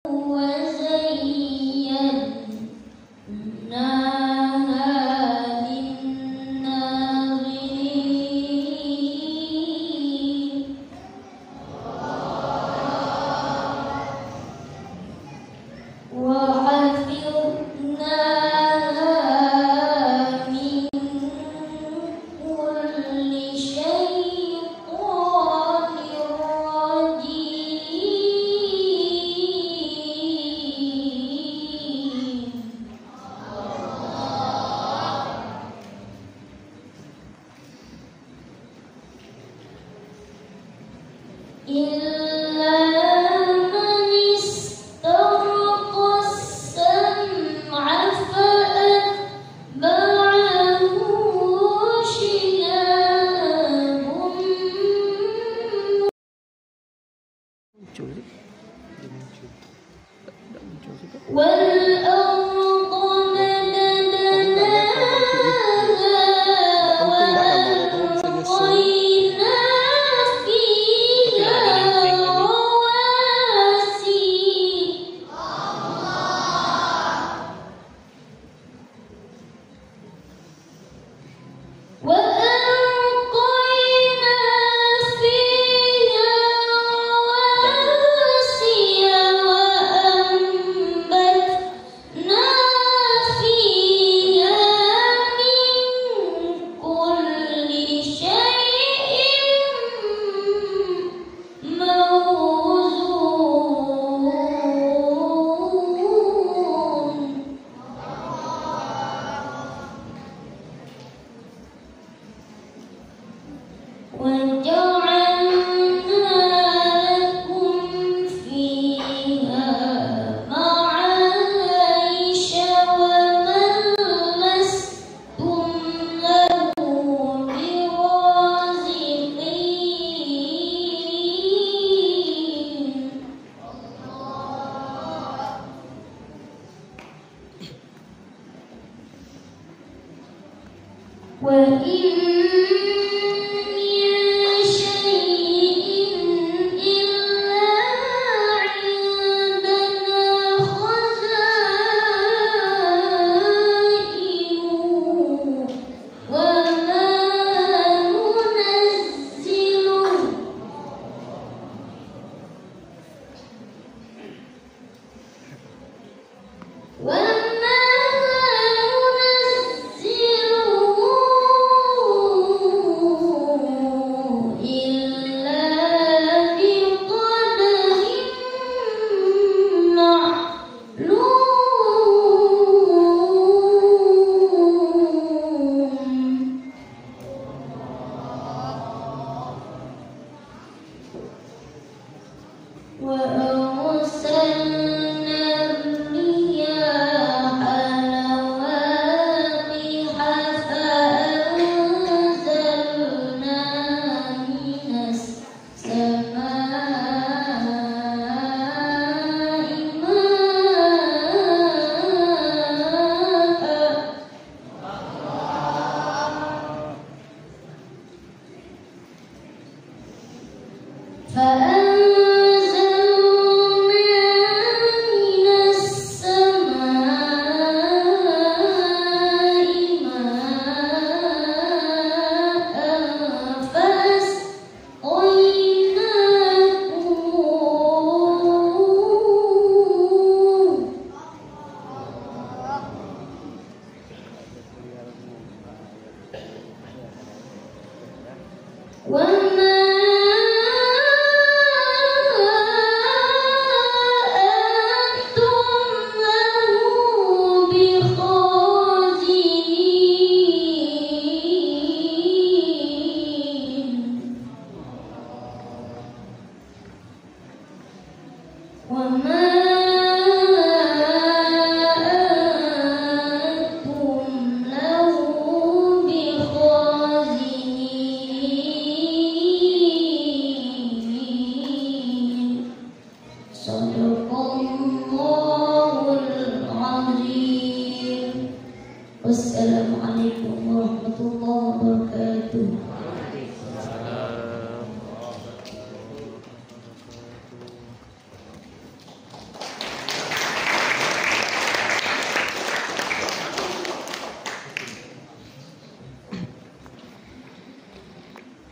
وما ننزله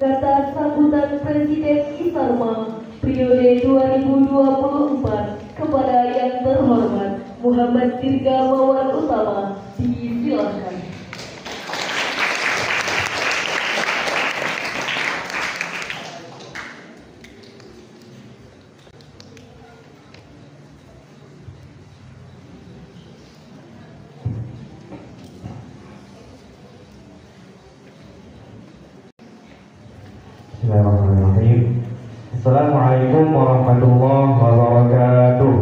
Kata sambutan Presiden Isarma periode 2024 kepada yang terhormat Muhammad Dirgamawan Utama, disilakan. Bismillahirrahmanirrahim. Assalamualaikum warahmatullahi wabarakatuh.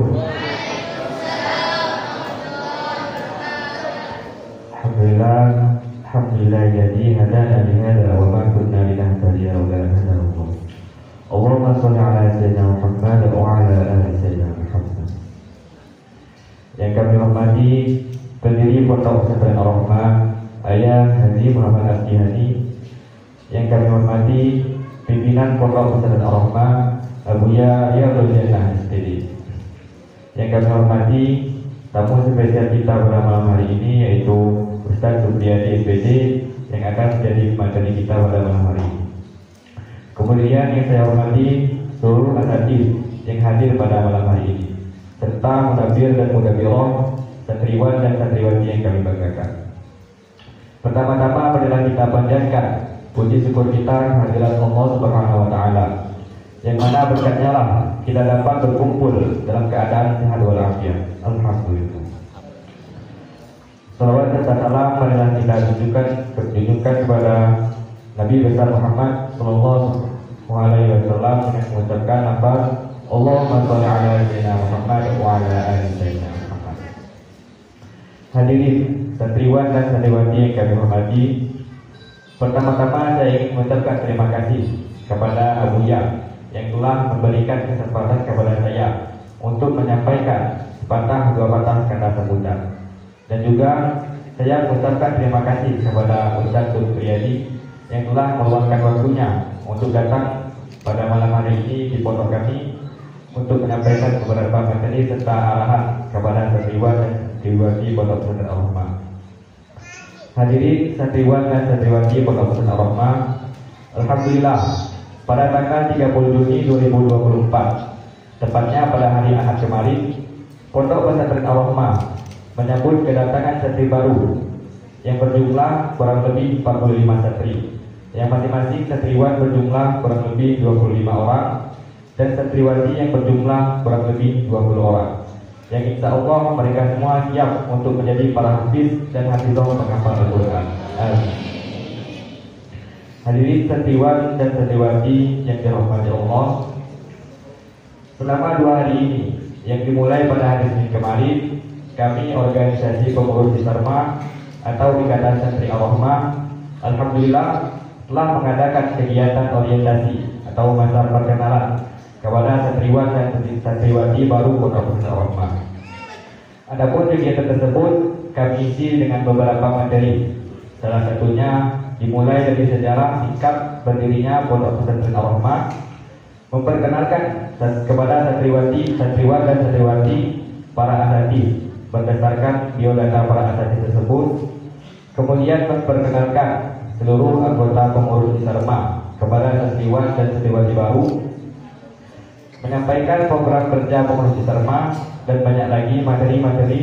Alhamdulillah jadi hadana li hadza wa ma kunna linahtadiya laula an hadana Allah. Allahumma shalli ala sayyidina Muhammad wa ala ali sayyidina Muhammad. Yang kami hormati pendiri Pondok Pesantren Ar-Rahmah Ayah Haji Muhammad Abdihani, yang kami hormati pimpinan Pondok Pesantren Ar-Rahmah Abuya Riyadul Jannah SPD, yang kami hormati tamu spesial kita pada malam hari ini yaitu Ustaz Supriyadi SPD yang akan menjadi materi kita pada malam hari ini. Kemudian yang saya hormati seluruh asatidz yang hadir pada malam hari ini, serta mudabir dan mudabiroh, santriwan dan santriwati yang kami banggakan. Pertama-tama marilah kita panjatkan puji syukur kita kehadirat Allah Subhanahu wa taala, yang mana berkatnya lah kita dapat berkumpul dalam keadaan sehat walafiat. Alhamdulillah. Salawat dan salam marilah kita tunjukkan kepada Nabi besar Muhammad sallallahu alaihi wasallam dengan mengucapkan lafaz Allahumma shalli ala sayyidina Muhammad wa ala ali sayyidina Muhammad. Hadirin santriwan dan santriwati yang kami hormati, pertama-tama saya ingin mengucapkan terima kasih kepada Abuya yang telah memberikan kesempatan kepada saya untuk menyampaikan sepatah dua patah kata sambutan. Dan juga saya mengucapkan terima kasih kepada Ustaz Supriyadi yang telah meluangkan waktunya untuk datang pada malam hari ini di pondok kami untuk menyampaikan beberapa materi serta arahan kepada santriwan dan santriwati Pondok Pesantren Ar-Rahmah. Hadirin santriwan dan santriwati Pondok Pesantren Ar-Rahmah, alhamdulillah pada tanggal 30 Juni 2024, tepatnya pada hari Ahad kemarin, Pondok Pesantren Ar-Rahmah menyambut kedatangan santri baru yang berjumlah kurang lebih 45 santri, yang masing-masing santriwan berjumlah kurang lebih 25 orang dan santriwati yang berjumlah kurang lebih 20 orang, yang insya Allah mereka semua siap untuk menjadi para hafiz dan hafizah penghafal Al-Quran. Hadirin santriwan dan santriwati yang dirahmati Allah, selama 2 hari ini yang dimulai pada hari Senin kemarin, kami organisasi pengurus Isarma atau Ikatan Santri Ar-Rahmah alhamdulillah telah mengadakan kegiatan orientasi atau masa perkenalan kepada santriwan dan santriwati baru Pondok Pesantren Ar-Rahmah. Adapun kegiatan tersebut kami isi dengan beberapa materi. Salah satunya dimulai dari sejarah singkat berdirinya Pondok Pesantren Ar-Rahmah, memperkenalkan kepada santriwati, santriwan dan santriwati para asatidz berdasarkan biodata para asatidz tersebut. Kemudian memperkenalkan seluruh anggota pengurus Isarma kepada santriwan dan santriwati baru, menyampaikan program kerja pengurus Isarma dan banyak lagi materi-materi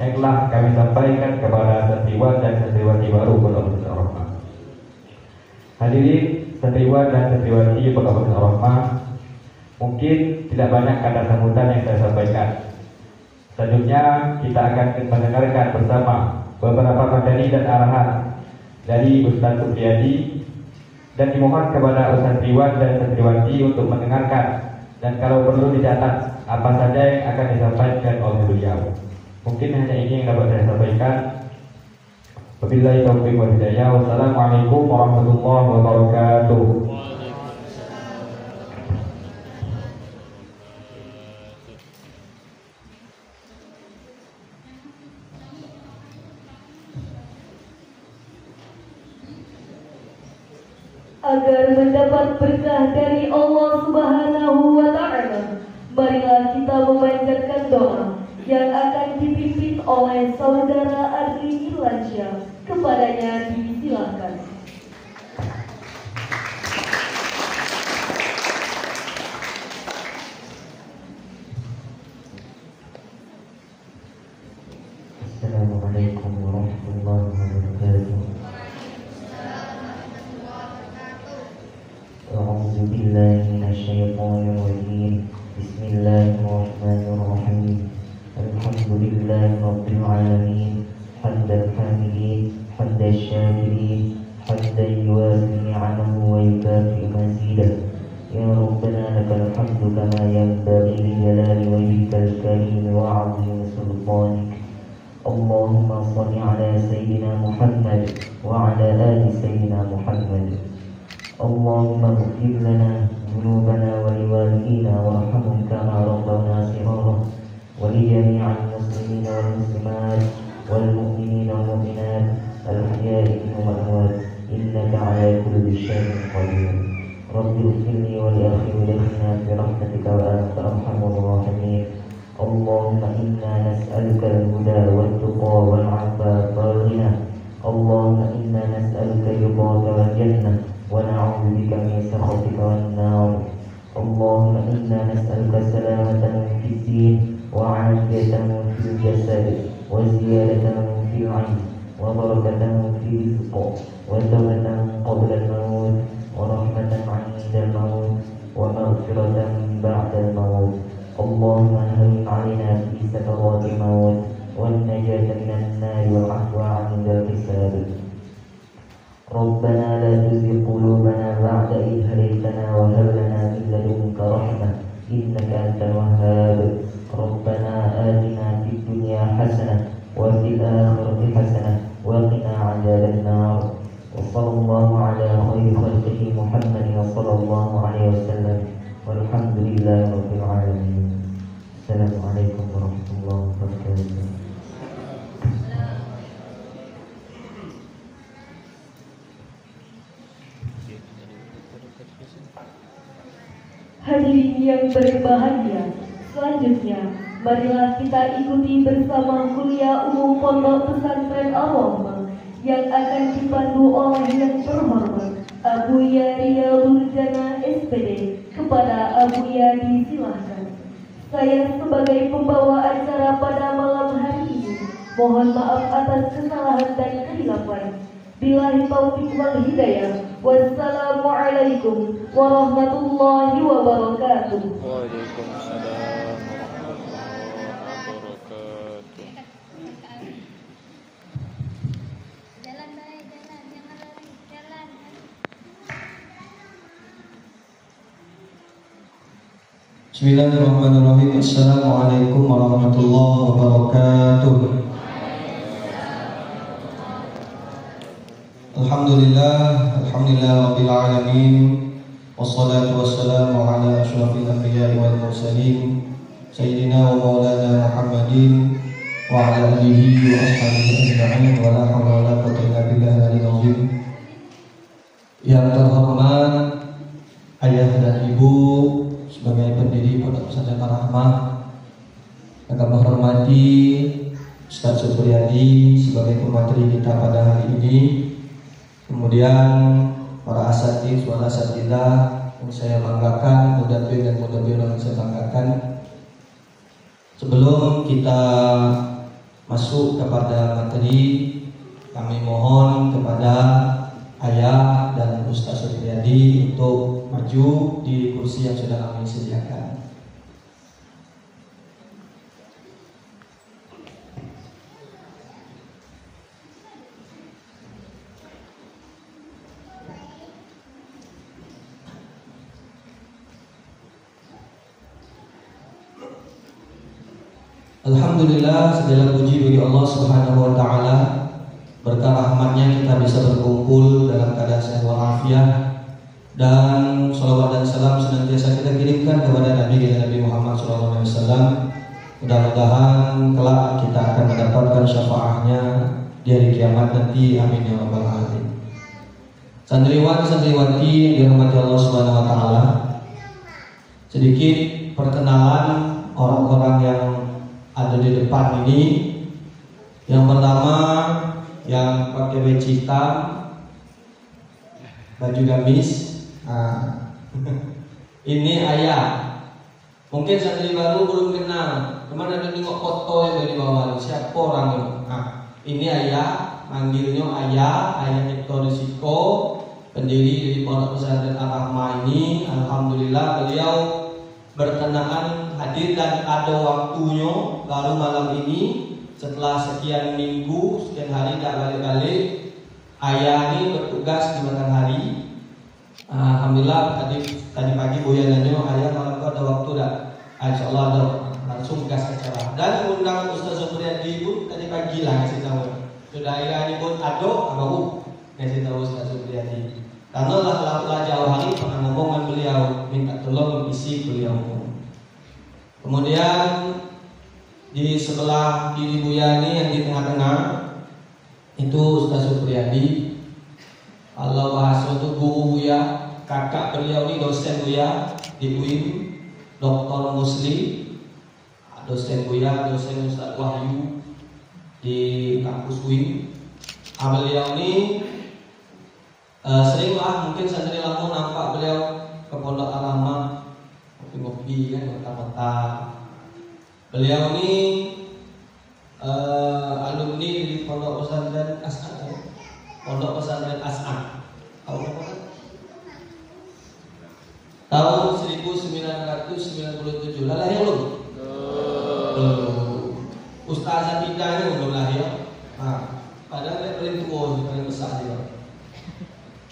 yang telah kami sampaikan kepada santriwan dan santriwati baru Pondok Pesantren Ar-Rahmah. Hadirin santriwan dan santriwati Pondok Pesantren Ar-Rahmah, mungkin tidak banyak kata sambutan yang saya sampaikan. Selanjutnya kita akan mendengarkan bersama beberapa materi dan arahan dari Ustaz Supriyadi, dan dimohon kepada santriwan dan santriwati untuk mendengarkan dan kalau perlu dicatat apa saja yang akan disampaikan oleh beliau. Mungkin hanya ini yang dapat saya sampaikan. Wabillahi taufiq wal hidayah. Wassalamualaikum warahmatullahi wabarakatuh. Agar mendapat berkah dari Allah Subhanahu wa taala, marilah kita memanjatkan doa yang akan dipimpin oleh Saudara Adli Irlansyah. Kepadanya disilakan. لله رب العالمين حمد الحامدين حمد الشاكرين حمدا يوافي نعمه ويكافئ مزيده يا ربنا لك الحمد كما ينبغي لجلال وجهك الكريم وعظيم سلطانك. اللهم صل على سيدنا محمد وعلى آل سيدنا محمد. اللهم اغفر لنا ذنوبنا ولوالدينا وارحمهم كما ربونا صغارا ولجميع المسلمين والمسلمات والمؤمنين والمؤمنات الأحياء والأموات إنك على كل شيء قدير. رب اغفر لي ولأخي ولأخينا في رحمتك وأنت أرحم الراحمين. اللهم إنا نسألك الهدى والتقى والعفاف والغنى. اللهم إنا نسألك رضاك والجنة ونعوذ بك من سخطك والنار. اللهم إنا نسألك سلامة في الدين وعافية في الجسد وزيادة في العلم وبركة في الرزق وتوبة قبل الموت ورحمة عند الموت ومغفرة بعد الموت. اللهم هون علينا في سكرات الموت والنجاة من النار والعفو عند الحساب. ربنا لا تزغ قلوبنا بعد إذ هديتنا وهب لنا من لدنك رحمة إنك أنت الوهاب. ربنا آتنا في الدنيا حسنة وفي الآخرة حسنة وقنا عذاب النار. وصلى الله على خير خلقه محمد صلى الله عليه وسلم والحمد لله رب العالمين. السلام عليكم ورحمة الله وبركاته. Hadirin yang berbahagia, selanjutnya marilah kita ikuti bersama kuliah umum Pondok Pesantren Al-Rahmah yang akan dipandu oleh yang terhormat Abu Yari Jana SPD. Kepada Abu Yadi silahkan. Saya sebagai pembawa acara pada malam hari ini mohon maaf atas kesalahan dan kehilafan. Billahi taufiq wal hidayah. Wassalamualaikum warahmatullahi wabarakatuh. Waalaikumsalam warahmatullahi wabarakatuh. Jalan baik, jalan, jangan lari, jalan. Bismillahirrahmanirrahim. Assalamualaikum warahmatullahi wabarakatuh. Alhamdulillah rabbil alamin. Wassalatu wassalamu ala asyrafil anbiya'i wal mursalin sayyidina wa maulana Muhammadin wa ala alihi wa ashabihi ajma'in wa la hawla wa la quwwata illa billahil aliyyil azim. Yang terhormat ayah dan ibu sebagai pendiri Pondok Pesantren Al-Rahmah, yang kami hormati Ustaz Supriyadi sebagai pemateri kita pada hari ini. Kemudian para asatidz wal asatidzah yang saya banggakan, mudabbir dan mudabbir yang saya banggakan. Sebelum kita masuk kepada materi, kami mohon kepada ayah dan Ustaz Supriyadi untuk maju di kursi yang sudah kami sediakan. Alhamdulillah, segala puji bagi Allah Subhanahu wa taala. Berkat rahmatnya kita bisa berkumpul dalam keadaan sehat walafiat, dan salawat dan salam senantiasa kita kirimkan kepada Nabi Muhammad SAW. Mudah-mudahan kelak kita akan mendapatkan syafaatnya di hari kiamat nanti. Amin ya rabbal alamin. Santriwan santriwati yang dirahmati Allah Subhanahu wa taala, sedikit perkenalan orang-orang yang ada di depan ini. Yang pertama, yang pakai baju hitam, baju gamis. Nah, ini ayah. Mungkin santri baru belum kenal. Kemana ada nengok foto yang dari bawah? Siapa orangnya? Nah, ini ayah, manggilnya ayah Hector Risiko, pendiri dari Pondok Pesantren Al-Rahmah ini. Alhamdulillah beliau berkenaan hadir dan ada waktunya baru malam ini setelah sekian minggu, sekian hari tak balik-balik. Ayah ini bertugas di malam hari. Alhamdulillah tadi pagi Buya nanya, ayah malam itu ada waktu tak? Insyaallah ada, langsung gas acara. Dan undang Ustaz Supriyadi pun tadi pagi lah ngasih tahu. Sudah ayah ini pun ada, baru ngasih tahu Ustaz Supriyadi. Karena lah jauh hari pernah ngomong dengan beliau, minta tolong isi beliau. Kemudian di sebelah kiri Buya ini yang di tengah-tengah itu Ustaz Supriyadi. Kalau bahasa itu guru Buya, kakak beliau ini dosen Buya di UIN, Dr. Musli, dosen Buya, dosen Ustaz Wahyu di kampus UIN. Beliau ini seringlah mungkin santri Lampung nampak beliau ke pondok Al-Rahmah ngopi kan, kota-kota. Beliau ini alumni di pondok pesantren As'ad, pondok pesantren As'ad. Tahu apa? Tahun 1997 lah lahir belum? Ustazah tiganya belum lahir. Padahal dia paling tua, paling besar dia.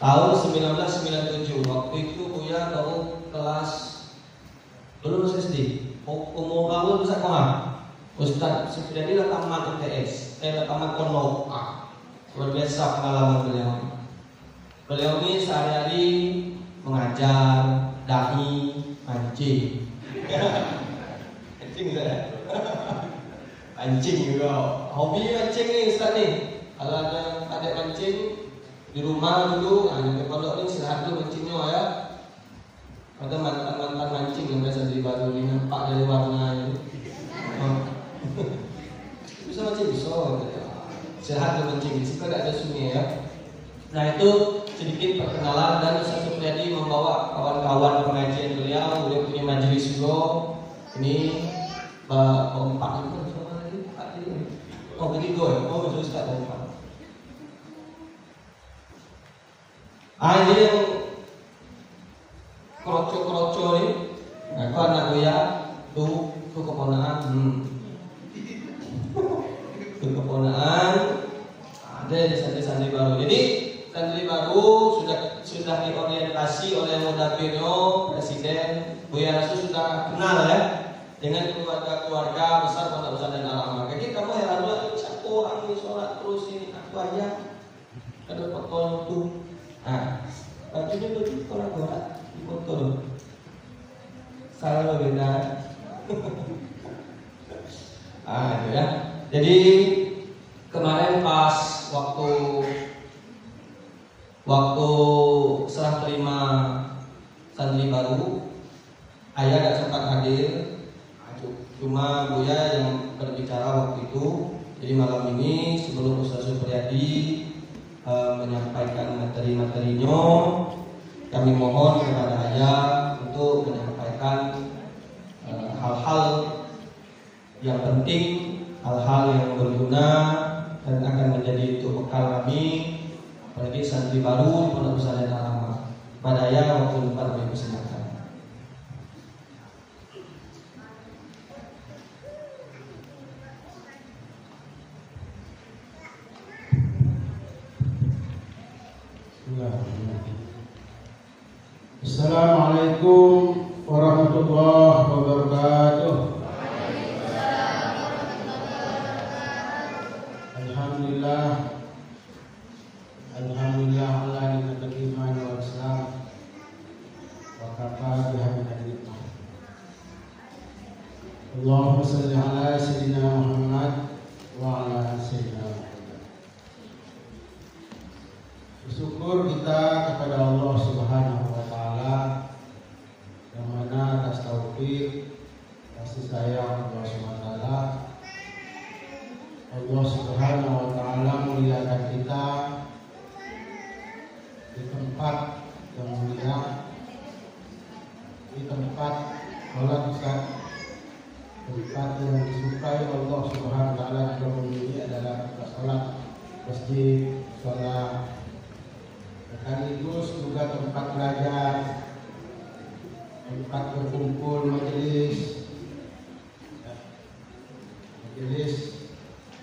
Tahun 1997, waktu itu Buya baru kelas belum SD. Umur baru besar kemana? Ustaz Supriyadi lah tamat UTS, lah tamat pondok. Luar biasa pengalaman beliau. Beliau ini sehari-hari mengajar, dai, mancing. Mancing saya. Mancing juga. Hobi mancing nih Ustaz nih. Kalau ada adik mancing di rumah dulu, di pondok ini istirahat dulu mancingnya ya. Ada mantan-mantan mancing yang biasa di baru ini nampak dari warnanya. Bisa mancing bisa. Istirahat dulu mancing. Di situ ada sungai ya. Nah itu sedikit perkenalan, dan Ustaz Supriyadi membawa kawan-kawan pengajian beliau. Beliau punya majelis juga. Ini empat itu sama lagi. Oh ketiga ya. Oh majelis tak ada empat. Ini yang kroco-kroco ni, aku anak Buya, tu keponakan, tu keponakan, ada di santri-santri baru. Jadi santri baru sudah diorientasi oleh Mudafirno, Presiden Buya Rasul sudah kenal ya dengan keluarga besar pondok pesantren Al-Rahmah. Jadi kamu heran lah, siapa orang ini sholat terus ini aku aja ada foto itu. Bajunya baju korak-korak di foto. Salah beda. Itu ya. Jadi kemarin pas waktu serah terima santri baru, ayah gak sempat hadir. Cuma Buya yang berbicara waktu itu. Jadi malam ini sebelum Ustaz Supriyadi menyampaikan materi-materinya, kami mohon kepada ayah untuk menyampaikan hal-hal yang penting, hal-hal yang berguna dan akan menjadi untuk bekal kami, apalagi santri baru di pondok pesantren Al-Rahmah. Pada ayah waktu depan kami persilakan. Assalamualaikum warahmatullahi wabarakatuh. Alhamdulillah ala nikmatil iman wal Islam wa kafa biha min nikmah. Allahumma shalli ala sayyidina Muhammad wa ala sayyidina Muhammad. Bersyukur kita kepada Allah Subhanahu wa taala yang mana atas taufik kasih sayang Allah Subhanahu wa taala, Allah Subhanahu wa taala muliakan kita di tempat yang mulia, di tempat sholat Ustaz, tempat yang disukai Allah Subhanahu wa taala. Dalam ini adalah tempat sholat masjid, sholat sekaligus juga tempat belajar, tempat berkumpul majelis, majelis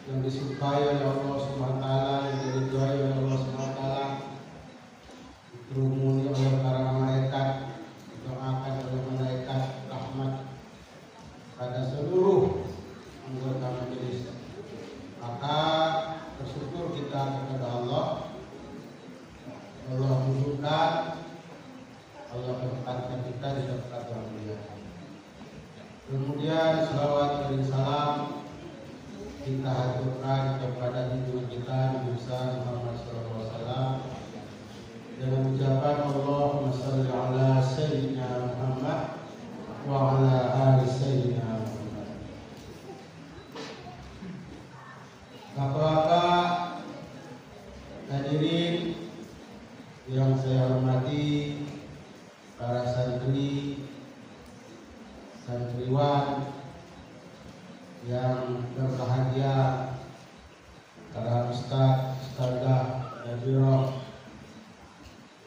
yang disukai oleh Allah Subhanahu wa taala, yang diridhai oleh Allah Subhanahu wa taala, dikerumuni oleh para malaikat, didoakan oleh malaikat rahmat pada seluruh anggota majelis. Maka bersyukur kita kepada Allah. Allah mudahkan, Allah berkatkan kita di tempat yang mulia. Kemudian salawat dan salam kita haturkan kepada junjungan kita Nabi besar Muhammad SAW dengan ucapan Allahumma shalli ala sayyidina Muhammad wa ala ali sayyidina Muhammad. Bapak-bapak hadirin yang saya hormati, para santri, santriwan yang berbahagia, para ustaz, ustazah, hadiroh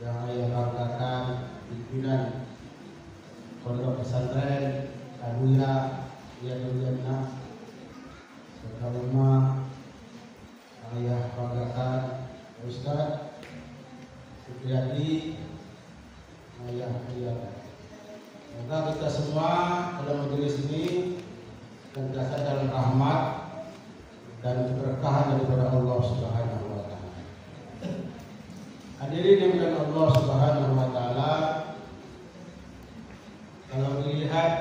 yang saya banggakan, pimpinan pondok pesantren Alhuya Riyadul Jannah, serta ulama yang saya banggakan, Ustaz Supriyadi, ayah ayah. Semoga kita semua dalam majelis ini senantiasa dalam rahmat dan keberkahan daripada Allah Subhanahu wa taala. Hadirin yang dimuliakan Allah Subhanahu wa taala, kalau dilihat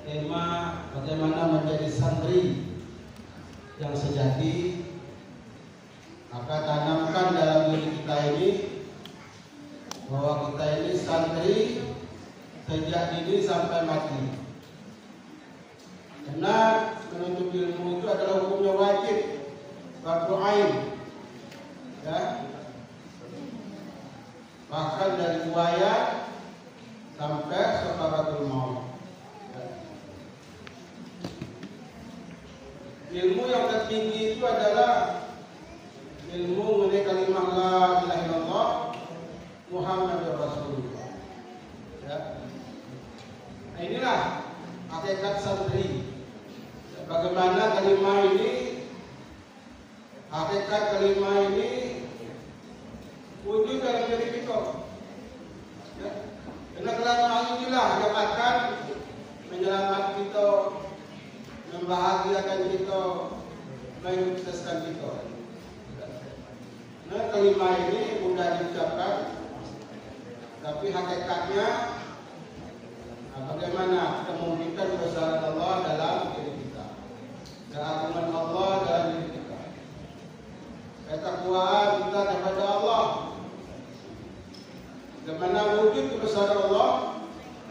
tema bagaimana menjadi santri yang sejati, maka tanamkan dalam diri kita ini bahwa kita ini santri sejak dini sampai mati. Karena menuntut ilmu itu adalah hukumnya wajib, fardu ain, ya. Bahkan dari wayat sampai sakaratul maut. Ilmu yang tertinggi itu adalah ilmu mengenai kalimah la ilaha illallah Muhammadur Rasulullah. Ya. Nah, inilah hakikat santri. Bagaimana kalimah ini, hakikat kalimah ini wujud dalam diri kita. Ya. Karena kalimah inilah yang akan menyelamatkan kita, membahagiakan kita, menyukseskan kita. Nah, kalimah ini mudah diucapkan, tapi hakikatnya bagaimana kita mewujudkan kebesaran Allah dalam diri kita, keagungan Allah dalam diri kita, ketakwaan kita kepada Allah, bagaimana wujud kebesaran Allah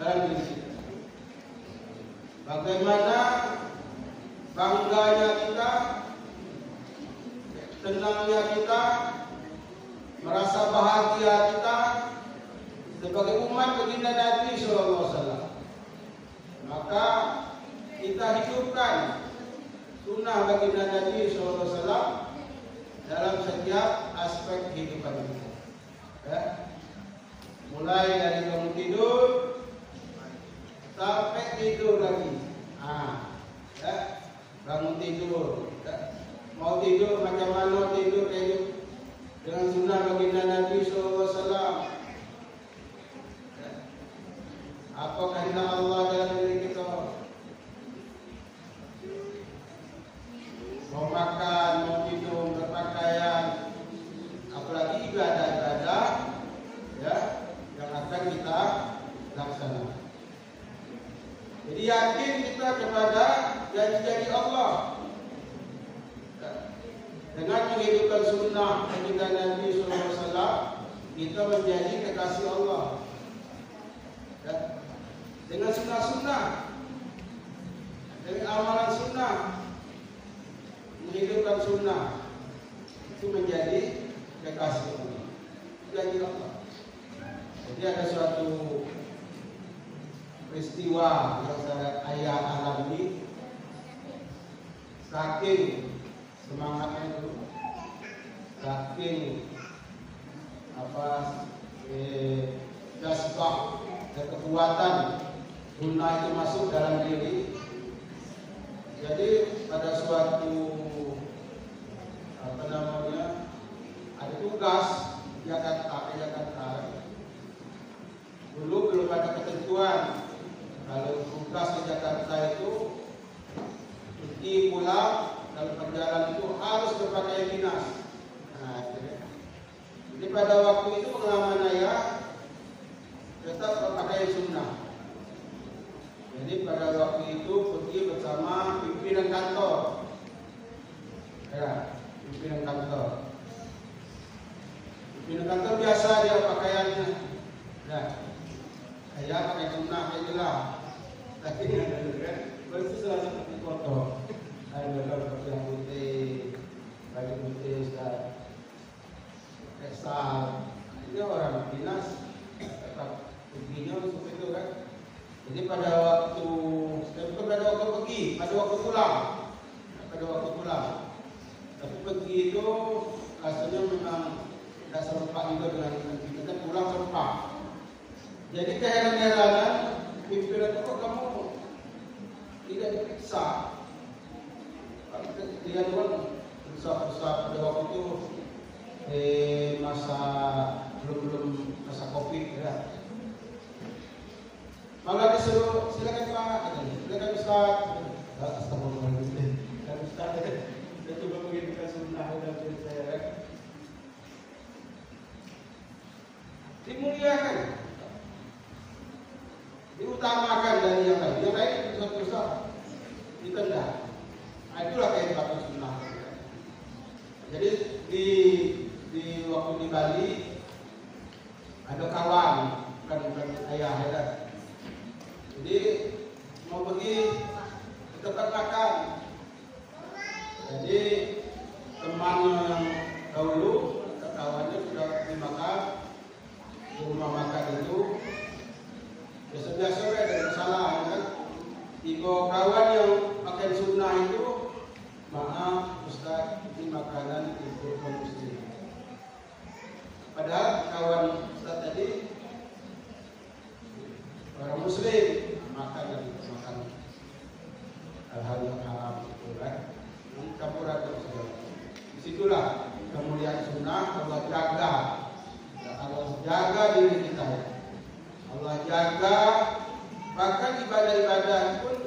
dalam diri kita, bagaimana bangganya kita, tenangnya kita, merasa bahagia kita sebagai umat baginda Nabi Sallallahu Alaihi Wasallam. Maka kita hidupkan sunnah baginda Nabi Sallallahu Alaihi Wasallam dalam setiap aspek kehidupan kita. Ya. Mulai dari bangun tidur sampai tidur lagi. Ya. Bangun tidur. Ya. Mau tidur macam mana tidur kayak dengan sunnah baginda Nabi SAW. Apa kehendak Allah dalam diri kita? Mau makan, mau minum, berpakaian, apalagi ibadah-ibadah, ya, yang akan kita laksanakan. Jadi yakin kita kepada janji-janji Allah. Dengan menghidupkan sunnah baginda Nabi SAW, kita menjadi kekasih Allah. Ya. Dengan sunnah-sunnah, dengan amalan sunnah, menghidupkan sunnah, itu menjadi kekasih Allah. Janji Allah. Jadi ada suatu peristiwa yang saya alami, saking semangatnya itu, saking jazbah kekuatan sunnah itu masuk dalam diri. Jadi pada suatu ada tugas Jakarta. Dulu belum ada ketentuan kalau tugas di Jakarta itu pergi pulang dalam perjalanan itu harus berpakaian dinas. Nah, jadi pada waktu itu pengalaman saya tetap berpakaian sunnah. Jadi pada waktu itu pergi bersama pimpinan kantor. Ya, pimpinan kantor. Pimpinan kantor biasa dia pakaiannya. Nah, saya pakai sunnah aja lah. Tapi ada kan, baru salah seperti foto. Ada pakai yang putih, baju putih, kesal. Ini orang dinas, tetap perginya seperti itu kan. Jadi pada waktu pergi, pada waktu pulang. Tapi pergi itu rasanya memang tidak serempak juga dengan kita pulang serempak. Jadi keheran-heranan pimpinan kok kamu tidak diperiksa. Dia pun berusaha pada waktu itu masa belum masa COVID ya. Malah disuruh silakan Pak, silakan Ustaz. Astagfirullahaladzim. Dan Ustaz saya coba menginginkan sunnah dalam diri saya. Dimuliakan, diutamakan dari yang lain. Yang lain dosa ditendang. Nah, itulah kehebatan sunnah. Jadi di waktu di Bali ada kawan bukan ayah ya. Jadi mau pergi ke tempat makan. Jadi teman yang dahulu kawannya sudah dimakan di rumah makan itu. Biasa-biasa ada masalah kan. Tiga kawan yang pakai sunnah itu, maaf Ustaz, ini makanan untuk kaum muslim. Padahal kawan Ustaz tadi orang muslim makan hal-hal yang haram itu kan, campuran segala. Disitulah kemuliaan sunnah. Allah jaga diri kita. Allah jaga, bahkan ibadah-ibadah pun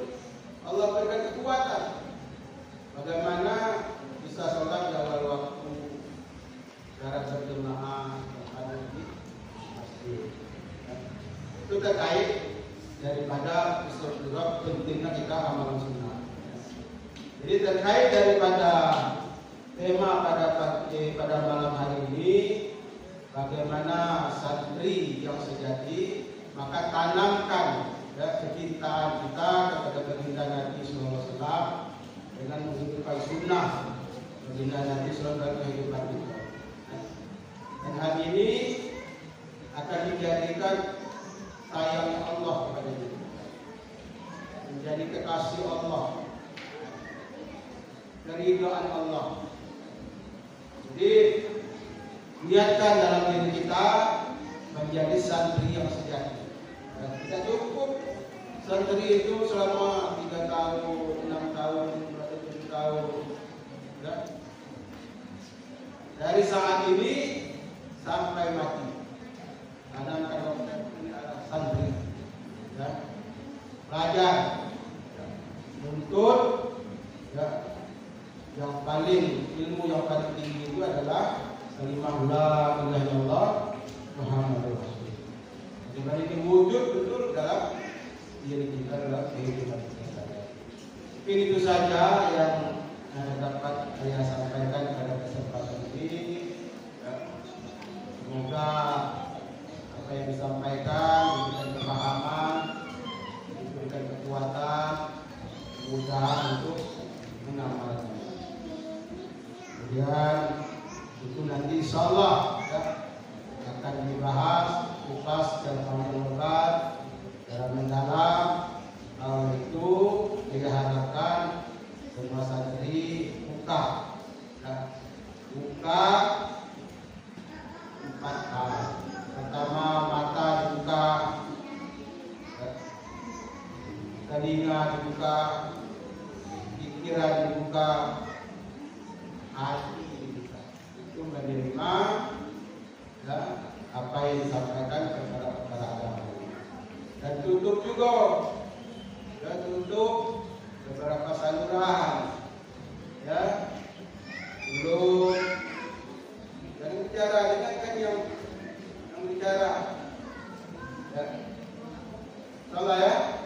Allah berikan kekuatan. Bagaimana bisa sholat di awal waktu, jarak berjemaah, ada di masjid. Itu terkait daripada istilah pentingnya kita amalan sunnah. Jadi terkait daripada tema pada malam hari ini, bagaimana santri yang sejati, maka tanamkan kecintaan kita kepada baginda Nabi SAW dengan menghidupkan sunnah baginda Nabi SAW dalam kehidupan kita. Dan hal ini akan dijadikan sayang Allah kepada kita, menjadi kekasih Allah, keridhaan Allah. Jadi niatkan dalam diri kita menjadi santri yang sejati. Dan kita cukup santri itu selama 3 tahun, 6 tahun, 7 tahun. Ya. Dari saat ini sampai mati. Karena kalau ini adalah santri, ya. Belajar, ya. Menuntut, ya. Yang paling ilmu yang paling tinggi itu adalah kalimah la ilaha illallah Muhammadur Rasulullah. Jadi ini wujud betul dalam diri kita, dalam kehidupan kita. Mungkin itu saja yang dapat saya sampaikan pada kesempatan ini. Semoga apa yang disampaikan diberikan kepahaman, diberikan kekuatan, kemudahan untuk mengamalkan. Kemudian itu nanti insyaallah ya, akan dibahas kupas dan lebar secara mendalam. Hal itu diharapkan semua santri buka ya, buka 4 hal. Pertama, mata buka dibuka, pikiran dibuka, hati dibuka. Itu menerima ya, apa yang disampaikan kepada agama. Dan tutup juga, ya tutup beberapa saluran, ya dulu yang bicara dengarkan yang bicara, ya salah ya.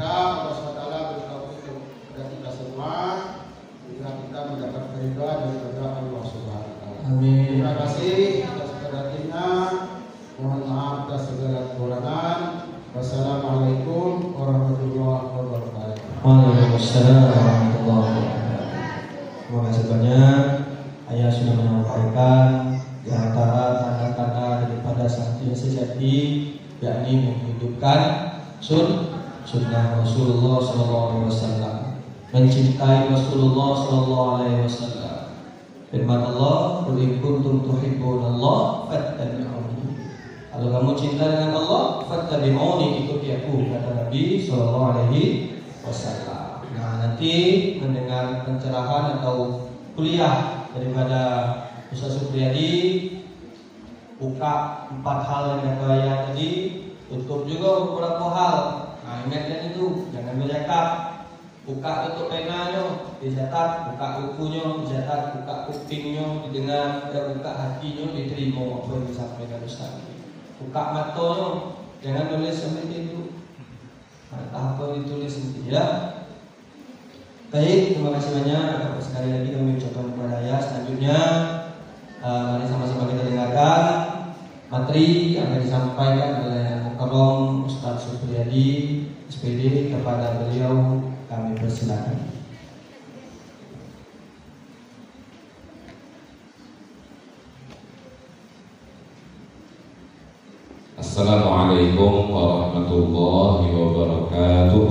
Allah SWT bertaufiq kepada kita semua, sehingga kita mendapat keridhaan daripada Allah SWT. Amin. Terima kasih atas perhatiannya. Mohon maaf atas segala kekurangan. Wassalamualaikum warahmatullahi wabarakatuh. Waalaikumsalam warahmatullahi wabarakatuh. Terima kasih banyak. Ayah sudah menyampaikan di antara tanda-tanda daripada santri sejati, yakni menghidupkan sunnah Rasulullah SAW, mencintai Rasulullah SAW. Firman Allah, "Qul in kuntum tuhibbunallah fattabi'uni." Kalau kamu cinta dengan Allah, fattabi'uni, ikuti aku, kata Nabi SAW. Nah, nanti mendengar pencerahan atau kuliah daripada Ustaz Supriyadi, buka 4 hal yang kata ayah tadi, tutup juga beberapa hal. Nah, ingatkan itu, jangan bercakap. Buka tutup penanya, dicatat, buka bukunya, dicatat, buka kupingnya, didengar, dan buka hatinya, diterima apa yang disampaikan Ustaz. Buka matanya, jangan tulis seperti itu. Mata apa ditulis nanti ya. Baik, terima kasih banyak. Sekali lagi kami ucapkan kepada ayah. Selanjutnya, mari sama-sama kita dengarkan materi yang akan disampaikan oleh Mukarram Ustaz Supriyadi SPD. Kepada beliau kami persilakan. Assalamualaikum warahmatullahi wabarakatuh.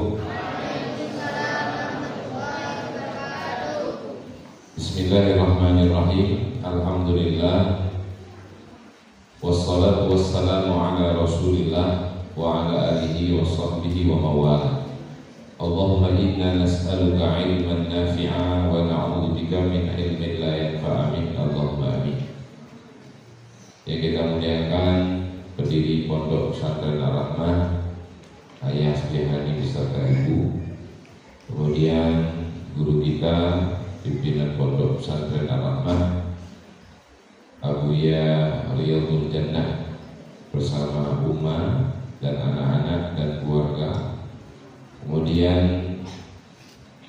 Bismillahirrahmanirrahim. Alhamdulillah. Wassalatu wassalamu ala Rasulillah wa ala alihi wa sahbihi wa mawala. Allahumma inna nas'aluka ilman nafi'a wa na'udzubika min ilmin la yanfa'. Amin. Allahumma amin. Yang kita muliakan pendiri Pondok Pesantren Ar-Rahmah, Ayah Setiahani beserta Ibu, kemudian guru kita pimpinan Pondok Pesantren Ar-Rahmah, Abuya Riyadul Jannah bersama Uma dan anak-anak dan keluarga, kemudian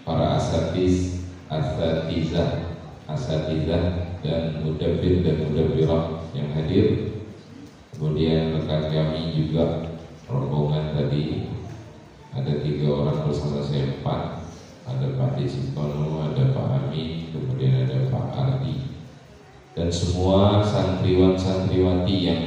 para asatizah dan mudabbir dan mudabbirah yang hadir, kemudian rekan kami juga rombongan tadi ada 3 orang bersama saya 4, ada Pak Desitono, ada Pak Amin, kemudian ada Pak Ardi, dan semua santriwan-santriwati yang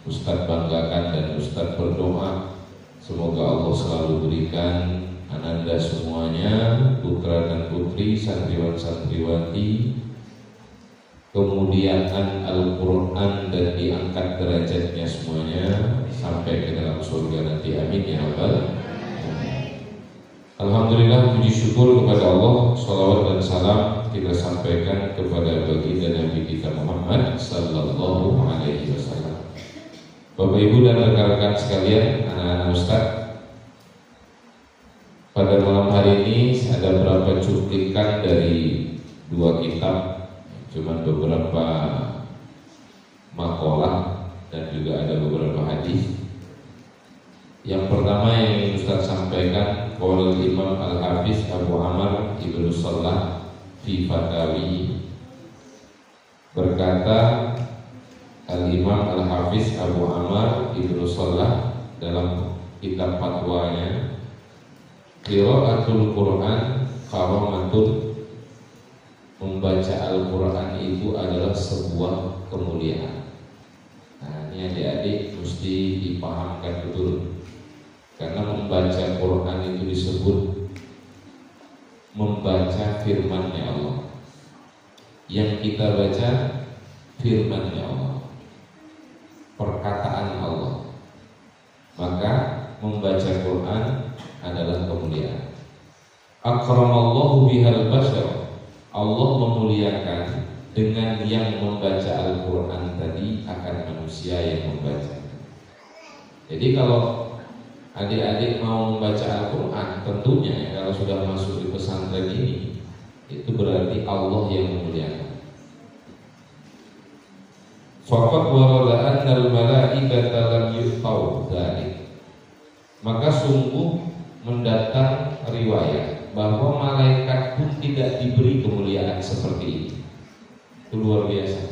Ustadz banggakan dan Ustadz berdoa semoga Allah selalu berikan ananda semuanya, putra dan putri, santriwan-santriwati, kemuliaan Al-Quran dan diangkat derajatnya semuanya sampai ke dalam surga nanti. Amin ya rabbal. Alhamdulillah, puji syukur kepada Allah, salawat dan salam kita sampaikan kepada baginda Nabi kita Muhammad sallallahu alaihi wasallam. Bapak Ibu dan rekan-rekan sekalian, anak-anak Ustaz, pada malam hari ini ada beberapa cuplikan dari 2 kitab, cuma beberapa makalah dan juga ada beberapa hadis. Yang pertama yang ingin Ustaz sampaikan, qaul Imam Al-Hafiz Abu Amr Ibnu Salah fi Fatawi, berkata Al-Imam Al-Hafiz Abu Amr Ibnu Salah dalam kitab fatwanya, qiraatul Quran karamatun, membaca Al-Quran itu adalah sebuah kemuliaan. Nah, ini adik-adik mesti dipahamkan betul, karena membaca Quran itu disebut membaca firman-Nya Allah. Yang kita baca firman-Nya Allah, perkataan Allah. Maka membaca Quran adalah kemuliaan. Akramallahu bihal bashar, Allah memuliakan dengan yang membaca Al-Quran tadi akan manusia yang membaca. Jadi kalau adik-adik mau membaca Al-Quran, tentunya kalau sudah masuk di pesantren ini, itu berarti Allah yang memuliakan. Faqad warada annal malaikata lam yu'tau dzalik. Maka sungguh mendatang riwayat bahwa malaikat pun tidak diberi kemuliaan seperti ini. Itu luar biasa.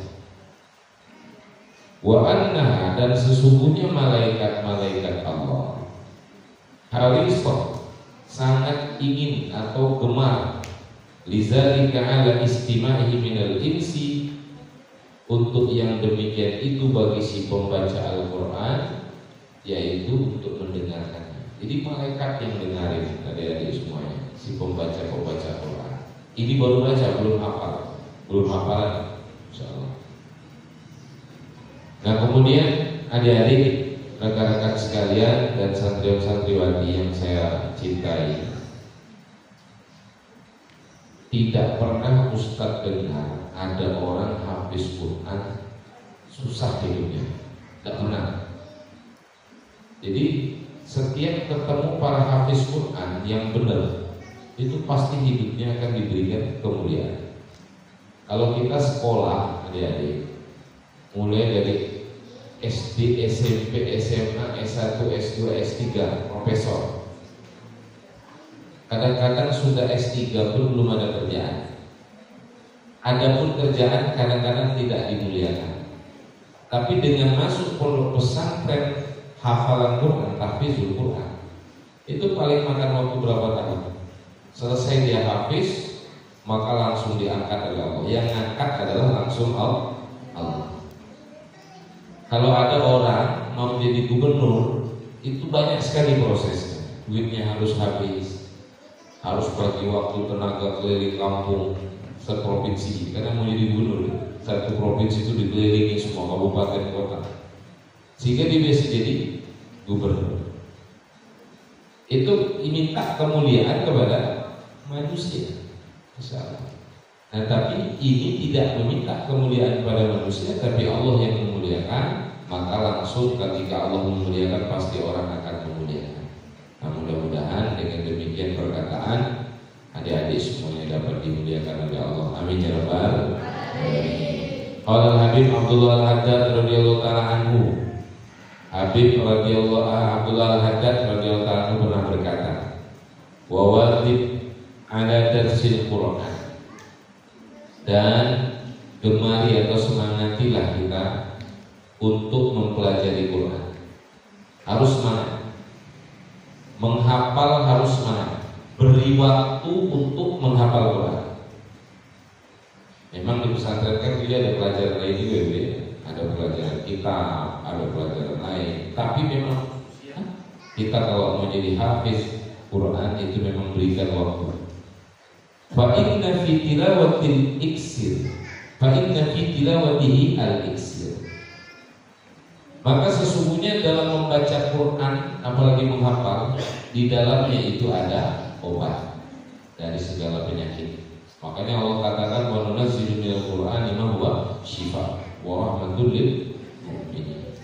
Wa annaha, dan sesungguhnya malaikat-malaikat Allah harisah, sangat ingin atau gemar lizalika ala istima'ihi minal insi, untuk yang demikian itu bagi si pembaca Al-Quran, yaitu untuk mendengarkannya. Jadi malaikat yang dengarin adik-adik semuanya, si pembaca Quran. Ini baru baca, belum hafalan, insyaallah. Nah kemudian adik-adik, rekan-rekan sekalian dan santriwan-santriwati yang saya cintai, tidak pernah Ustadz dengar ada orang hafiz Quran susah hidupnya, tidak pernah. Jadi setiap ketemu para hafiz Quran yang benar, itu pasti hidupnya akan diberikan kemuliaan. Kalau kita sekolah adik-adik, mulai dari SD, SMP, SMA, S1, S2, S3, profesor, kadang-kadang sudah S3 pun belum ada kerjaan. Adapun kerjaan kadang-kadang tidak dimuliakan. Tapi dengan masuk pondok pesantren, hafalan Quran, tahfizul Quran, itu paling makan waktu berapa tahun? Selesai dia hafiz, maka langsung diangkat oleh Allah. Yang ngangkat adalah langsung Allah. Kalau ada orang mau jadi gubernur, itu banyak sekali prosesnya. Duitnya harus habis, harus bagi waktu tenaga keliling kampung seprovinsi, karena mau jadi gubernur satu provinsi itu dikelilingi semua kabupaten kota, sehingga dia bisa jadi gubernur. Itu minta kemuliaan kepada manusia, misalnya. Nah tapi ini tidak meminta kemuliaan kepada manusia, tapi Allah yang memuliakan. Maka langsung ketika Allah memuliakan, pasti orang akan memuliakan. Nah mudah-mudahan dengan demikian perkataan, adik-adik semuanya dapat dimuliakan oleh Allah. Amin ya rabbal alamin. Qala Habib Abdullah Al-Haddad radhiyallahu ta'ala anhu. Habib Abdullah Al-Haddad radhiyallahu ta'ala anhu pernah berkata, wa wajib ala darsil Quran, dan gemari atau semangatilah kita untuk mempelajari Quran. Harus semangat, menghafal harus semangat, beri waktu untuk menghafal Quran. Memang di pesantren kan juga ada pelajaran lain juga, ada pelajaran kitab, ada pelajaran lain. Tapi memang kita kalau mau jadi hafiz Quran itu memang berikan waktu. Fa inna fi tilawatil iksir, fa inna fi tilawatihi al-iksir. Maka sesungguhnya dalam membaca Quran, apalagi menghafal, di dalamnya itu ada obat dari segala penyakit. Makanya Allah katakan wa nunazzilu minal Qur'ani ma huwa shifaa wa rahmatul lil mu'minin.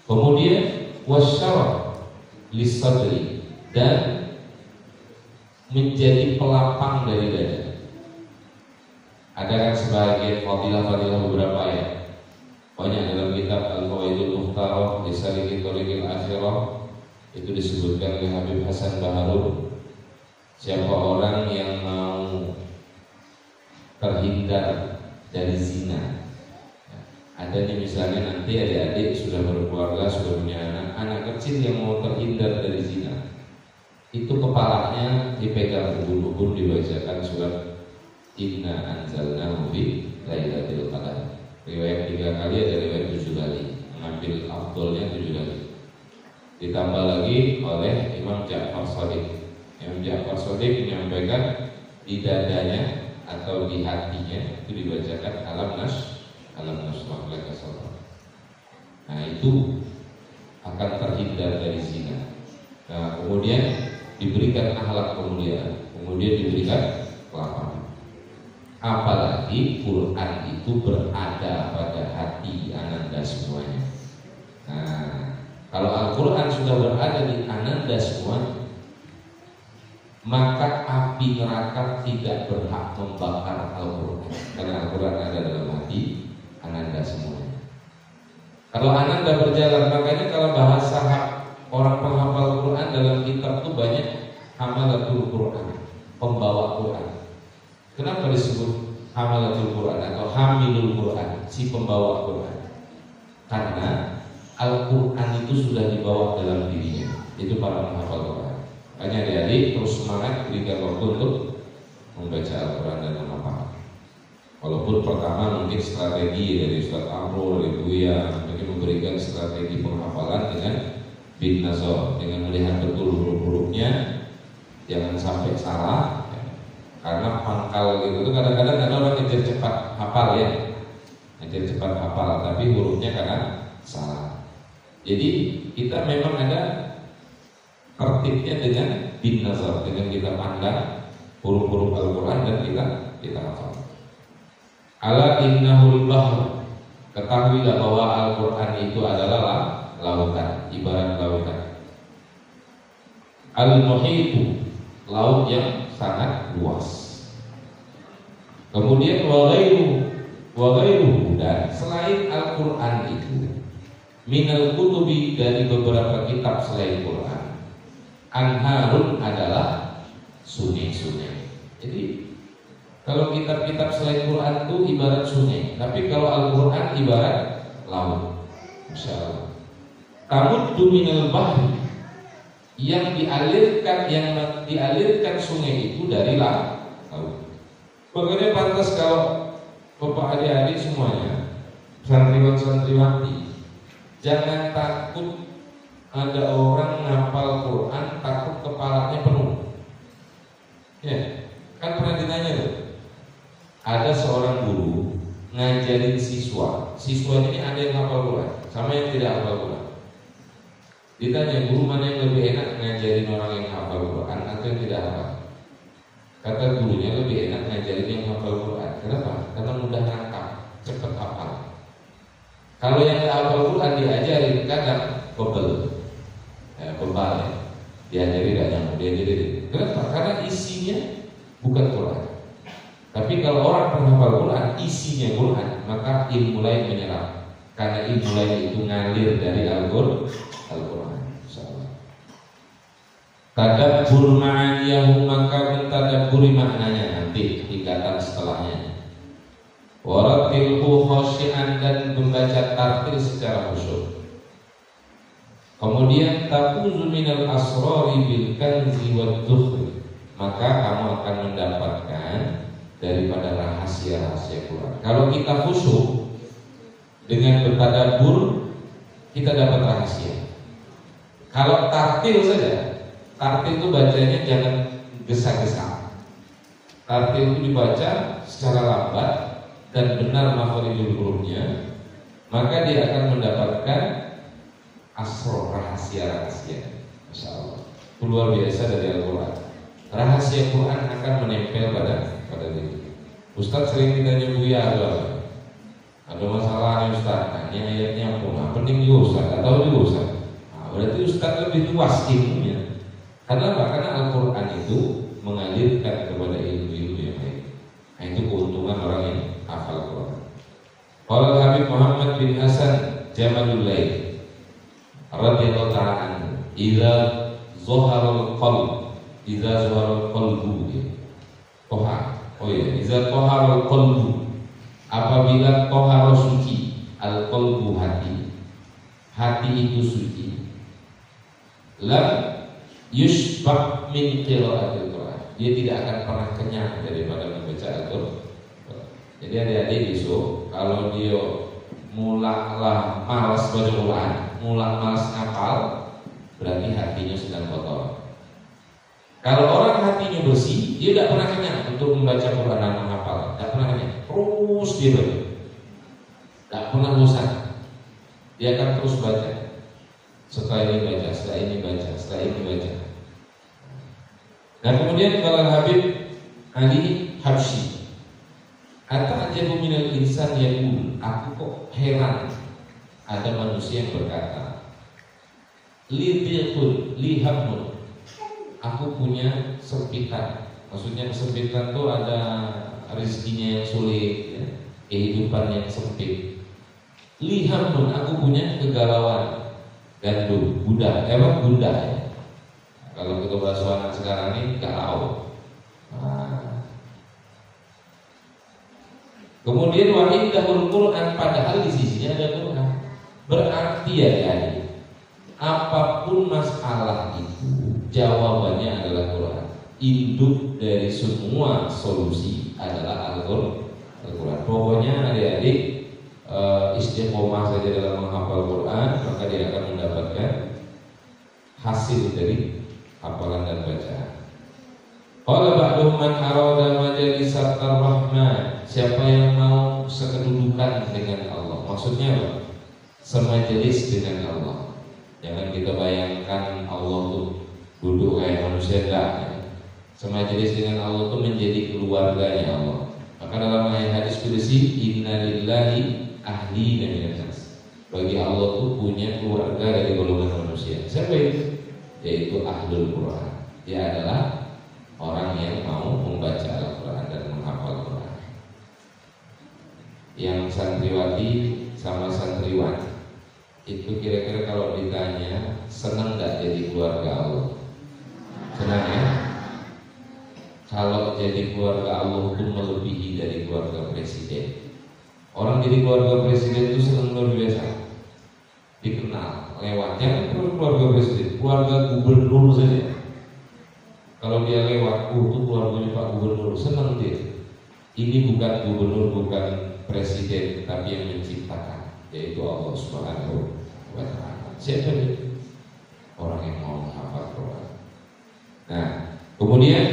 Kemudian wasyarah lis-sadri, dan menjadi pelapang dari dada. Ada kan sebagian fadilah-fadilah beberapa ya. Banyak dalam kitab Al-Fawaidul Mukhtarah di Saliki Thoriqil Akhirah, itu disebutkan oleh Habib Hasan Baharun, siapa orang yang mau terhindar dari zina. Ada nih misalnya nanti adik-adik sudah berkeluarga, sudah punya anak kecil yang mau terhindar dari zina, itu kepalanya dipegang ubun-ubun, dibacakan surat Inna anzalnahu fi lailatul qadar. Riwayat 3 kali, ada riwayat 7 kali, mengambil afdolnya 7 kali. Ditambah lagi oleh Imam Ja'far Shadiq. Imam Ja'far Shadiq menyampaikan di dadanya atau di hatinya itu dibacakan alam nasrah laka sadrak. Nah itu akan terhindar dari zina. Nah kemudian diberikan akhlak kemuliaan, kemudian diberikan kelapangan. Apalagi Quran itu berada pada hati ananda semuanya. Nah, kalau Al-Quran sudah berada di ananda semuanya, maka api neraka tidak berhak membakar Al-Quran, karena Al-Quran ada dalam hati ananda semuanya. Kalau ananda berjalan, makanya kalau bahasa orang penghafal Quran dalam kitab itu banyak hamalatul Quran, pembawa Quran. Kenapa disebut hamalatul Quran atau hamilul Quran, si pembawa Quran? Karena Al-Quran itu sudah dibawa dalam dirinya. Itu para penghafal Quran. Makanya adik-adik terus semangat, berikan waktu untuk membaca Al-Quran dan menghafal. Walaupun pertama mungkin strategi dari Ustaz Amrul, dari Buya, mungkin memberikan strategi penghafalan dengan bin nazar, dengan melihat betul huruf-hurufnya, jangan sampai salah. Karena pangkal gitu tuh kadang-kadang ada orang ngejar cepat hafal ya, ngejar cepat hafal, tapi hurufnya kadang salah. Jadi kita memang ada tertibnya dengan bin nazar, dengan kita pandang huruf-huruf Al-Quran dan kita hafal. Ala innahul bahr, ketahuilah bahwa Al-Quran itu adalah lautan, ibarat lautan. Al-muhitu, laut yang sangat luas. Kemudian wa ghairuhu, dan selain Al-Quran itu, minal kutubi, dari beberapa kitab selain Quran, anharun adalah sungai-sungai. Jadi kalau kitab-kitab selain Quran itu ibarat sungai, tapi kalau Al-Quran ibarat laut. Masya Allah. Tamuddu minal bahri, yang dialirkan sungai itu dari laut. Makanya pantas kalau bapak adik-adik semuanya, santriwan-santriwati, jangan takut ada orang ngapal Quran takut kepalanya penuh. Ya, kan pernah ditanya tuh, ada seorang guru ngajarin siswanya ini ada yang hafal Quran sama yang tidak hafal Quran. Ditanya, guru mana yang lebih enak, ngajarin orang yang hafal Quran atau yang tidak hafal? Kata gurunya, lebih enak ngajarin yang hafal Quran. Kenapa? Karena mudah nangkap, cepat hafal. Kalau yang tidak hafal Quran diajarin kadang bebal ya, diajari tidak nyambung, diajari. Kenapa? Karena isinya bukan Quran. Tapi kalau orang penghafal Quran, isinya Quran, maka ilmu lain menyerap. Karena ilmu lain itu ngalir dari Al-Quran. Tadabbur ma'aniyahu, maka mentadabburi maknanya, nanti tingkatan setelahnya. Waratilhu khasyi'an, dan membaca tartil secara khusyuk. Kemudian tafuzu minal asrari bil kanzi wad dhukhri, maka kamu akan mendapatkan daripada rahasia-rahasia Quran. Kalau kita khusyuk dengan bertadabbur, kita dapat rahasia. Kalau tartil saja, tartil itu bacanya jangan gesa-gesa. Tartil itu dibaca secara lambat dan benar makharijul hurufnya, maka dia akan mendapatkan asrar, rahasia-rahasia. Masya Allah, itu luar biasa dari Al-Quran. Rahasia Quran akan menempel pada diri. Ustaz sering ditanya, Buya, ada masalah nih Ustaz, tanya ayatnya apa? Penting juga Ustaz, atau juga Ustaz. Berarti Ustaz lebih luas ilmunya. Kenapa? Karena Al-Quran itu mengalirkan kepada ilmu-ilmu yang lain. Nah, itu keuntungan orang yang hafal Quran. Qala Habib Muhammad bin Hasan Jamalul Lail radhiyallahu ta'ala, idza zaharal qalbu, idza zaharal qalbu, apabila toharo suci, al-qalbu hati itu suci, lam yushbah min qira'atil Quran, dia tidak akan pernah kenyang daripada membaca Al-Quran. Jadi adik-adik besok kalau dia mulaklah malas baca Quran, mulak malas ngapal, berarti hatinya sedang kotor. Kalau orang hatinya bersih, dia tidak pernah kenyang untuk membaca Quran dan menghafal, tidak pernah kenyang. Terus dia baca, tidak pernah bosan. Dia akan terus baca. Setelah ini baca, setelah ini baca, setelah ini baca. Nah kemudian kalau Habib Ali Habsyi, ata'jabu minal insan yaqul, aku kok heran ada manusia yang berkata, li dhiqun li hammun, aku punya sempitan. Maksudnya kesempitan itu ada rezekinya yang sulit, ya, kehidupan yang sempit. Li hammun, aku punya kegalauan, gandum, gundah ya. Kalau kita bahas anak sekarang ini galau. Kemudian wa indahul Quran, padahal di sisinya ada Quran. Berarti ya, apapun masalah itu jawabannya adalah Quran. Induk dari semua solusi adalah Al-Quran. Pokoknya adik-adik istiqomah saja dalam menghafal Quran, maka dia akan mendapatkan hasil dari hafalan dan bacaan. Qala ba'duhum man arada majalisat ar-Rahman, siapa yang mau sekedudukan dengan Allah. Maksudnya apa? Semajelis dengan Allah. Jangan kita bayangkan Allah tuh duduk kayak manusia, enggak. Semajelis dengan Allah itu menjadi keluarganya Allah. Maka dalam ayat hadis qudsi, inna lillahi ahlina minan nas. Bagi Allah tuh punya keluarga dari golongan manusia. Siapa itu? Yaitu ahlul Quran. Dia adalah orang yang mau membaca Al-Quran dan menghafal Quran. Yang santriwati sama santriwan itu kira-kira kalau ditanya senang gak jadi keluarga Allah? Senang ya? Kalau jadi keluarga Allah itu melebihi dari keluarga presiden. Orang jadi keluarga presiden itu senang luar biasa, dikenal lewatnya keluarga presiden, keluarga gubernur saja. Kalau dia lewat, itu keluarganya Pak Gubernur, senang dia. Ini bukan gubernur, bukan presiden, tapi yang menciptakan, yaitu Allah Subhanahu wa Ta'ala. Siapa dia? Orang yang mau menghafal Quran. Nah, kemudian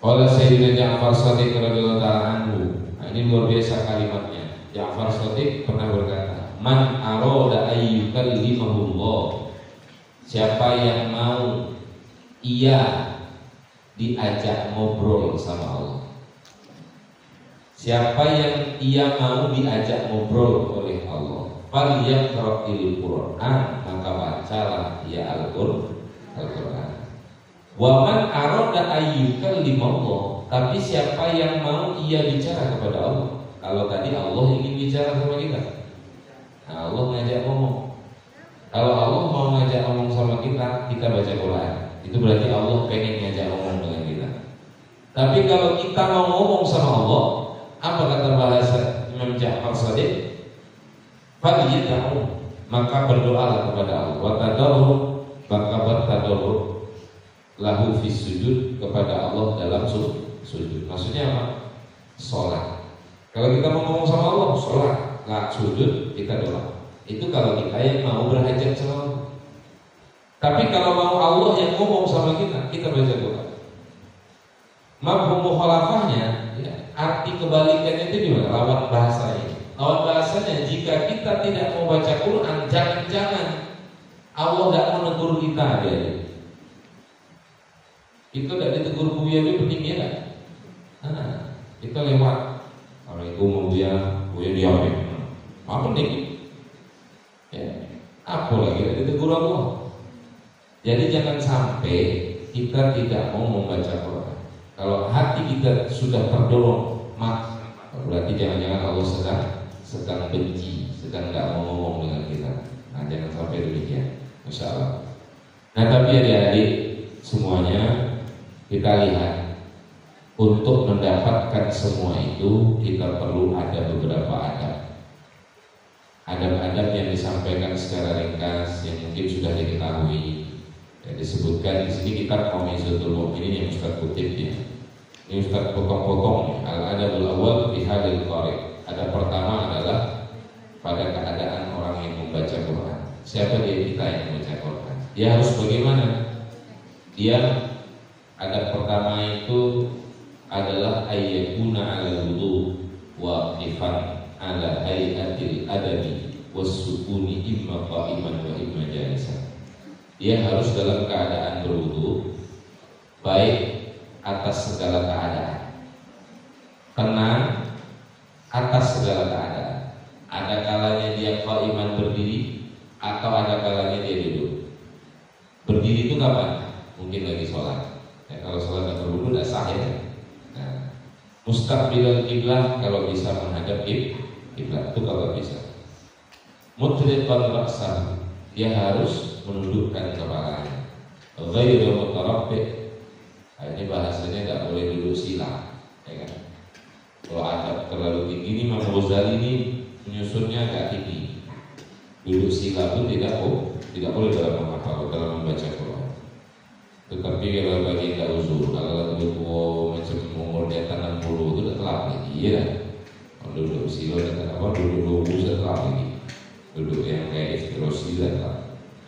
oleh Sayyidina Ja'far Shadiq radhiyallahu ta'ala anhu. Nah, ini luar biasa kalimatnya. Ja'far Shadiq pernah berkata, man arada ayyukallimahullah, siapa yang mau ia diajak ngobrol sama Allah. Siapa yang ia mau diajak ngobrol oleh Allah, falyaqra'il Qur'an, maka bacalah ia Al-Qur'an. Wa man arada ayyukallimallah, tapi siapa yang mau ia bicara kepada Allah. Kalau tadi Allah ingin bicara sama kita, nah Allah ngajak ngomong. Kalau Allah mau ngajak ngomong sama kita, kita baca Quran. Itu berarti Allah pengen ngajak ngomong dengan kita. Tapi kalau kita mau ngomong sama Allah, apa kata bahasa Imam Ja'far Shadiq? Fadiyatahu, maka berdoalah kepada Allah. Wa tadarru, maka bertadarru lahu fis sujud, kepada Allah dalam sujud. Maksudnya apa? Sholat. Kalau kita mau ngomong sama Allah, sholat. Nggak sujud, kita doa. Itu kalau kita yang mau berhajat sama Allah. Tapi kalau mau Allah yang ngomong sama kita, kita baca doa. Mafhum mukhalafahnya, ya, arti kebalikannya itu di mana? Lawan bahasanya. Lawan bahasanya, jika kita tidak mau baca Quran, jangan-jangan Allah tidak mau negur kita dia. Kita tidak ditegur Buya itu pentingnya. Nah, kita lewat. Assalamualaikum Buya diam. Apa nih? Ya, apa lagi ditegur Allah? Jadi jangan sampai kita tidak mau membaca Quran. Kalau hati kita sudah terdorong, maka berarti jangan-jangan Allah sedang benci, sedang tidak mau ngomong dengan kita. Nah, jangan sampai demikian, insya Allah. Nah, tapi adik-adik semuanya, kita lihat, untuk mendapatkan semua itu kita perlu ada beberapa adab. Adab-adab yang disampaikan secara ringkas yang mungkin sudah diketahui. Ya, disebutkan di sini kitab Qamisatul Mu'minin yang Ustaz kutip ya. Ini Ustaz potong-potong. Al-adabul awal fi hadil qari. Adab pertama adalah pada keadaan orang yang membaca Quran. Siapa dia? Kita yang membaca Quran. Dia harus bagaimana? Dia adab pertama itu adalah ayyakuna 'ala wudu wa qifan 'ala hayatil adabi was-sukuni imma qa'iman wa imma jalisan. Dia harus dalam keadaan berwudu, baik atas segala keadaan, tenang atas segala keadaan. Ada kalanya dia qaiman berdiri, atau ada kalanya dia duduk. Berdiri itu kapan? Mungkin lagi sholat. Kalau sholat atau berwudu tidak sah ya. Nah, mustaqbilal qiblah kalau bisa menghadap qiblah itu kalau bisa. Mudriqan ra'san, dia harus menundukkan kepalanya. Ghairu mutarabbi', ini bahasanya tidak boleh duduk sila, ya kan? Kalau adab terlalu tinggi ini, Imam Ghazali ini menyusunnya agak tinggi. Duduk sila pun tidak boleh dalam menghafal, dalam membaca Quran. Tetapi kalau bagi tidak uzur, kalau duduk macam umur di atas 60 itu sudah telat lagi, ya. Kalau duduk sila duduk lugu sudah telat lagi. Duduk yang kayak istirosi sudah telat.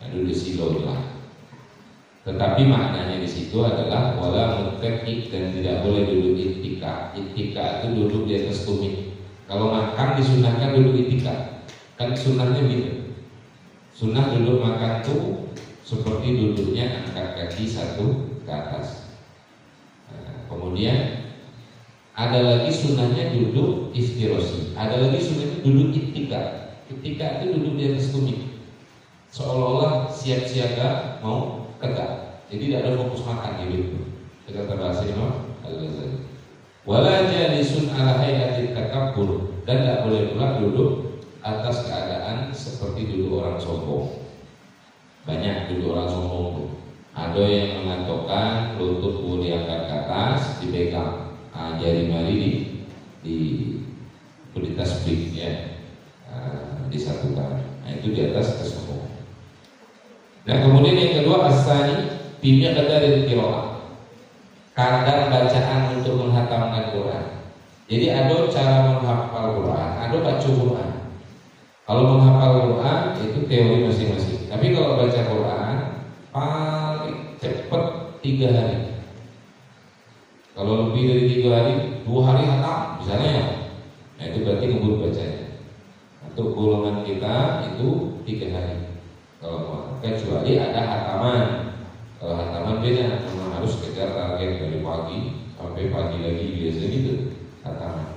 Nah, duduk sila telat. Tetapi maknanya di situ adalah wala muttaqi, dan tidak boleh duduk ittika. Ittika itu duduk di atas tumit. Kalau makan disunahkan duduk ittika. Kan sunnahnya gitu. Sunnah duduk makan tuh seperti duduknya angkat kaki satu ke atas. Nah, kemudian ada lagi sunnahnya duduk iftirosi. Ada lagi sunnahnya duduk ittika. Ittika itu duduk di atas tumit, seolah-olah siap siaga mau tegak. Jadi tidak ada fokus makan gitu. Kata bahasa Imam Al-Ghazali. Wala jalisun ala hayatit takabbur, dan tidak boleh pula duduk atas keadaan seperti duduk orang sombong. Banyak duduk orang sombong tuh. Ada yang mengatokkan lutut diangkat ke atas, dipegang jari mari di tasbih ya, disatukan. Nah, itu di atas kesombongan. Nah, kemudian yang kedua asani bimnya kadar qiraah, kadar bacaan untuk menghatamkan Quran. Jadi ada cara menghafal Quran, ada baca Quran. Kalau menghafal Quran itu teori masing-masing. Tapi kalau baca Quran paling cepat 3 hari. Kalau lebih dari 3 hari, 2 hari hatam misalnya ya. Nah, itu berarti ngebut bacanya. Untuk golongan kita itu 3 hari. Kalau kecuali ada hataman. Kalau hataman beda, memang harus kejar target dari pagi sampai pagi lagi, biasa gitu hataman.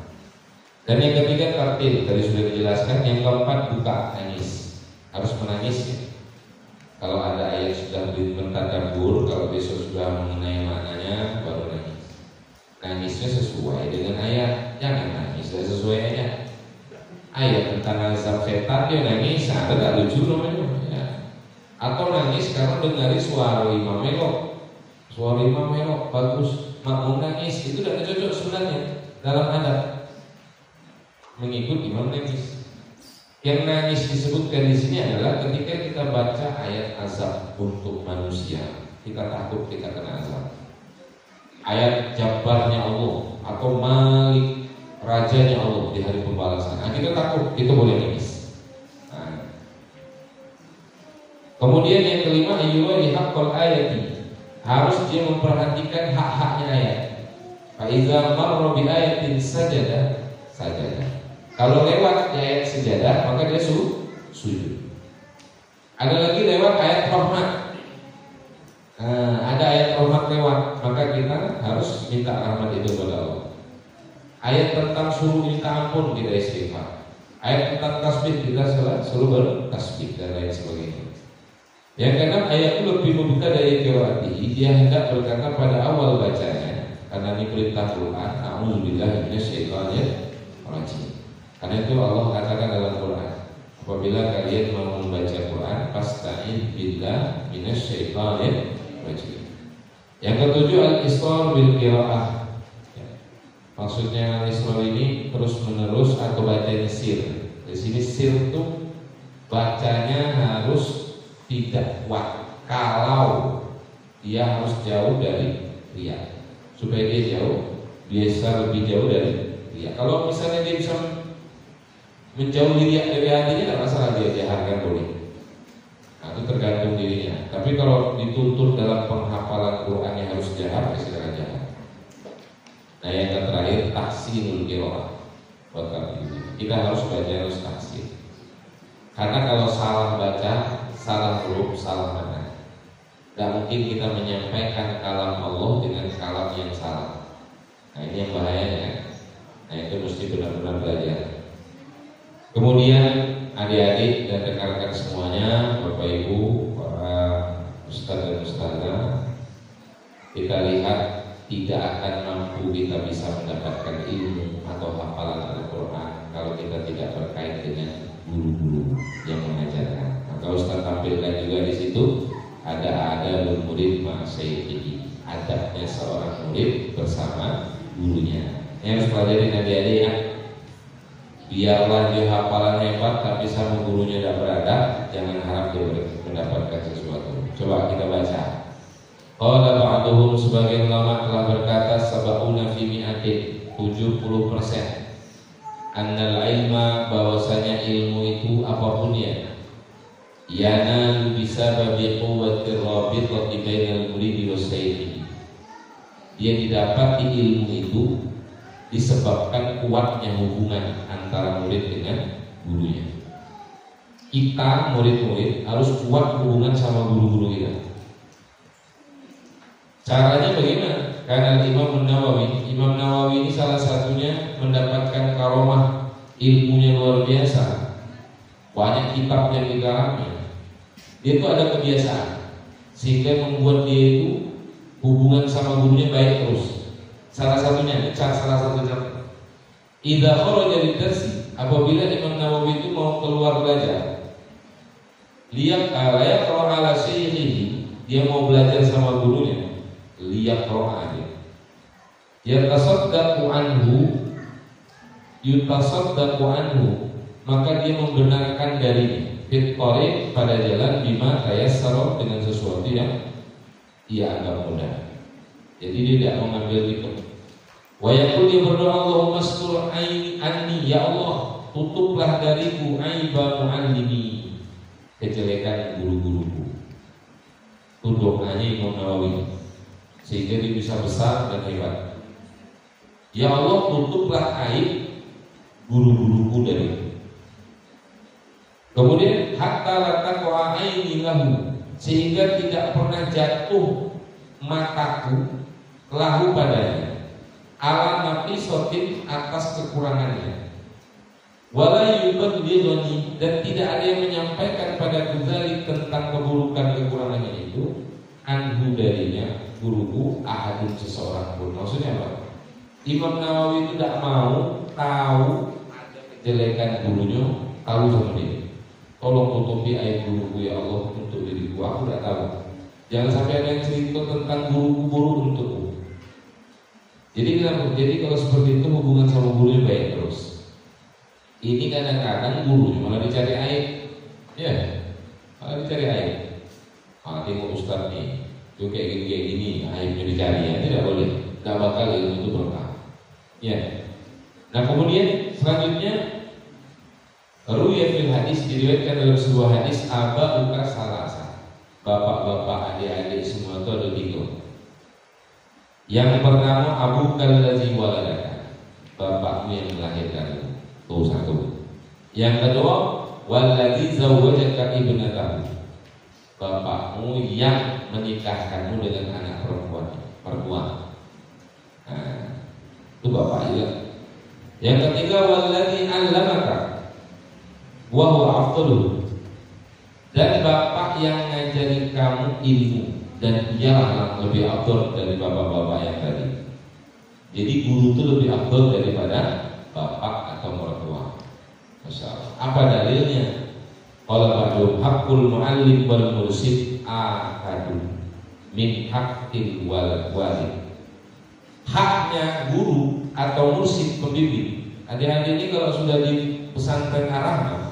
Dan yang ketiga tartil, tadi sudah dijelaskan. Yang keempat buka, nangis, harus menangis ya. Kalau ada ayat sudah mentadabur, kalau besok sudah mengenai maknanya, baru nangis. Nangisnya sesuai dengan ayat, jangan nangis tidak sesuai ayat. Ayat tentang azab setan dia nangis, ada tak lucu namanya ya. Atau nangis karena dengar suara imam melok, suara imam melok bagus, makmum nangis, itu tidak cocok sebenarnya dalam adab mengikut imam nangis. Yang nangis disebutkan di sini adalah ketika kita baca ayat azab untuk manusia, kita takut kita kena azab. Ayat Jabbarnya Allah atau Malik, Rajanya Allah di hari pembalasan. Nah, kita takut, kita boleh nangis. Nah. Kemudian yang kelima, ayyuha haqqal ayati, harus dia memperhatikan hak-haknya ayat. Fa iza marra bi ayatin sajada. Kalau lewat ayat sejadah, maka dia sujud. Ada lagi lewat ayat rahmat. Ada ayat rahmat lewat, maka kita harus minta rahmat itu kepada Allah. Ayat tentang suruh minta ampun, kita istighfar. Ayat tentang tasbih, kita selalu bertasbih dan lain sebagainya. Yang keenam, ayat itu lebih membuka dari qiraati. Dia hendak berkata pada awal bacanya, karena ini perintah Quran, a'udzubillahi minasyaitonir rajim. Karena itu Allah katakan dalam Quran, apabila kalian mau membaca Quran, fasta'in billah minasyaitonir rajim. Yang ketujuh, al-israr bil qiraah. Maksudnya al-israr ini terus menerus atau bacanya sir. Di sini sir itu bacanya harus tidak kuat. Kalau dia harus jauh dari riya, supaya dia jauh, biasa lebih jauh dari riya. Kalau misalnya dia bisa menjauhi riya dari hatinya, tidak masalah, dia jaharkan boleh. Nah, itu tergantung dirinya. Tapi kalau dituntut dalam penghafalan Quran yang harus jahar, silakan jahar. Nah, yang terakhir tahsinul qiraah. Kita harus baca harus tahsin. Karena kalau salah baca, salah huruf, salah makna. Gak mungkin kita menyampaikan kalam Allah dengan kalam yang salah. Nah ini yang bahayanya. Nah itu mesti benar-benar belajar. Kemudian adik-adik dan rekan-rekan semuanya, Bapak Ibu, para ustaz dan ustazah, kita lihat tidak akan mampu kita bisa mendapatkan ilmu atau hafalan Al-Quran kalau kita tidak berkait dengan guru-guru yang mengajarkan. Maka ustaz tampilkan juga di situ ada murid ma'asyihi, adabnya seorang murid bersama gurunya. Yang harus pelajarin adik-adik ya. Biarlah dia hafalan hebat tapi sama gurunya tidak beradab, jangan harap dia mendapatkan sesuatu. Coba kita baca. Qala ba'duhum, sebagian ulama telah berkata sab'una fi mi'atin, 70%. Annal ilma, bahwasanya ilmu itu apapun ya, yana bisa babi quwwatir rabitati bainal muridi wasayyidi. Dia didapati ilmu itu disebabkan kuatnya hubungan antara murid dengan gurunya. Kita murid-murid harus kuat hubungan sama guru-guru kita. Caranya bagaimana? Karena Imam Nawawi ini salah satunya mendapatkan karomah, ilmunya luar biasa. Banyak kitab yang digarapnya. Dia itu ada kebiasaan sehingga membuat dia itu hubungan sama gurunya baik terus. Salah satu cara. Idza kharaja lidarsi, apabila Imam Nawawi itu mau keluar belajar, liyaqra ala syekhihi, dia mau belajar sama gurunya, liyaqra dia. Yatasaddaqu anhu, maka dia membenarkan darinya, fit thariq, pada jalan, bima tayassara, dengan sesuatu yang ia anggap mudah. Jadi dia tidak mengambil itu. Wa yaqul, dia berdoa, Allahumma astur anni, ya Allah, tutuplah dariku aiba muallimi, kejelekan guru-guruku. Itu doanya Imam Nawawi, sehingga dia bisa besar dan hebat. Ya Allah, tutuplah aib guru-guruku dariku. Kemudian hatta la taqwa aini lahu, sehingga tidak pernah jatuh mataku lahu padanya, ala naqisatin, atas kekurangannya, wala yubadhiruni, dan tidak ada yang menyampaikan pada dzalik, tentang keburukan kekurangannya itu, anhu, darinya, guruku, ahadun, seseorang pun. Maksudnya apa? Imam Nawawi itu tidak mau tahu ada kejelekan gurunya, tahu sama dia. Tolong tutupi aib guruku ya Allah untuk diriku, aku tidak tahu. Jangan sampai ada yang cerita tentang guruku buruk untukku. Jadi kalau seperti itu hubungan sama gurunya baik terus. Ini kadang-kadang gurunya malah dicari aib, ya, malah dicari aib. Tengok ustaz nih, itu kayak gini, aibnya dicari, ya, tidak boleh. Tidak bakal ilmu itu berkah. Ya. Nah kemudian selanjutnya, ruya fil hadis, diriwayatkan dalam sebuah hadis, aba uka salasa, bapak-bapak, adik-adik semua itu ada 3. Yang pertama, abu kallazi waladaka, bapakmu yang melahirkan, itu 1. Yang kedua, waladzi zawwajaka ibnatahu, bapakmu yang menikahkanmu dengan anak perempuan. Nah, itu bapak juga. Yang ketiga, waladzi 'allamaka wa huwa afdalu, dan bapak yang ngajari kamu ilmu, dan dialah lebih afdal dari bapak-bapak yang tadi. Jadi guru itu lebih afdal daripada bapak atau mertua. Masya Allah. Apa dalilnya? Qala ba'du haqqul mu'allim wal mursyid ahadu min haqqil walid. Haknya guru atau mursyid, pembimbing. Adik-adik ini kalau sudah di pesantren Ar-Rahmah,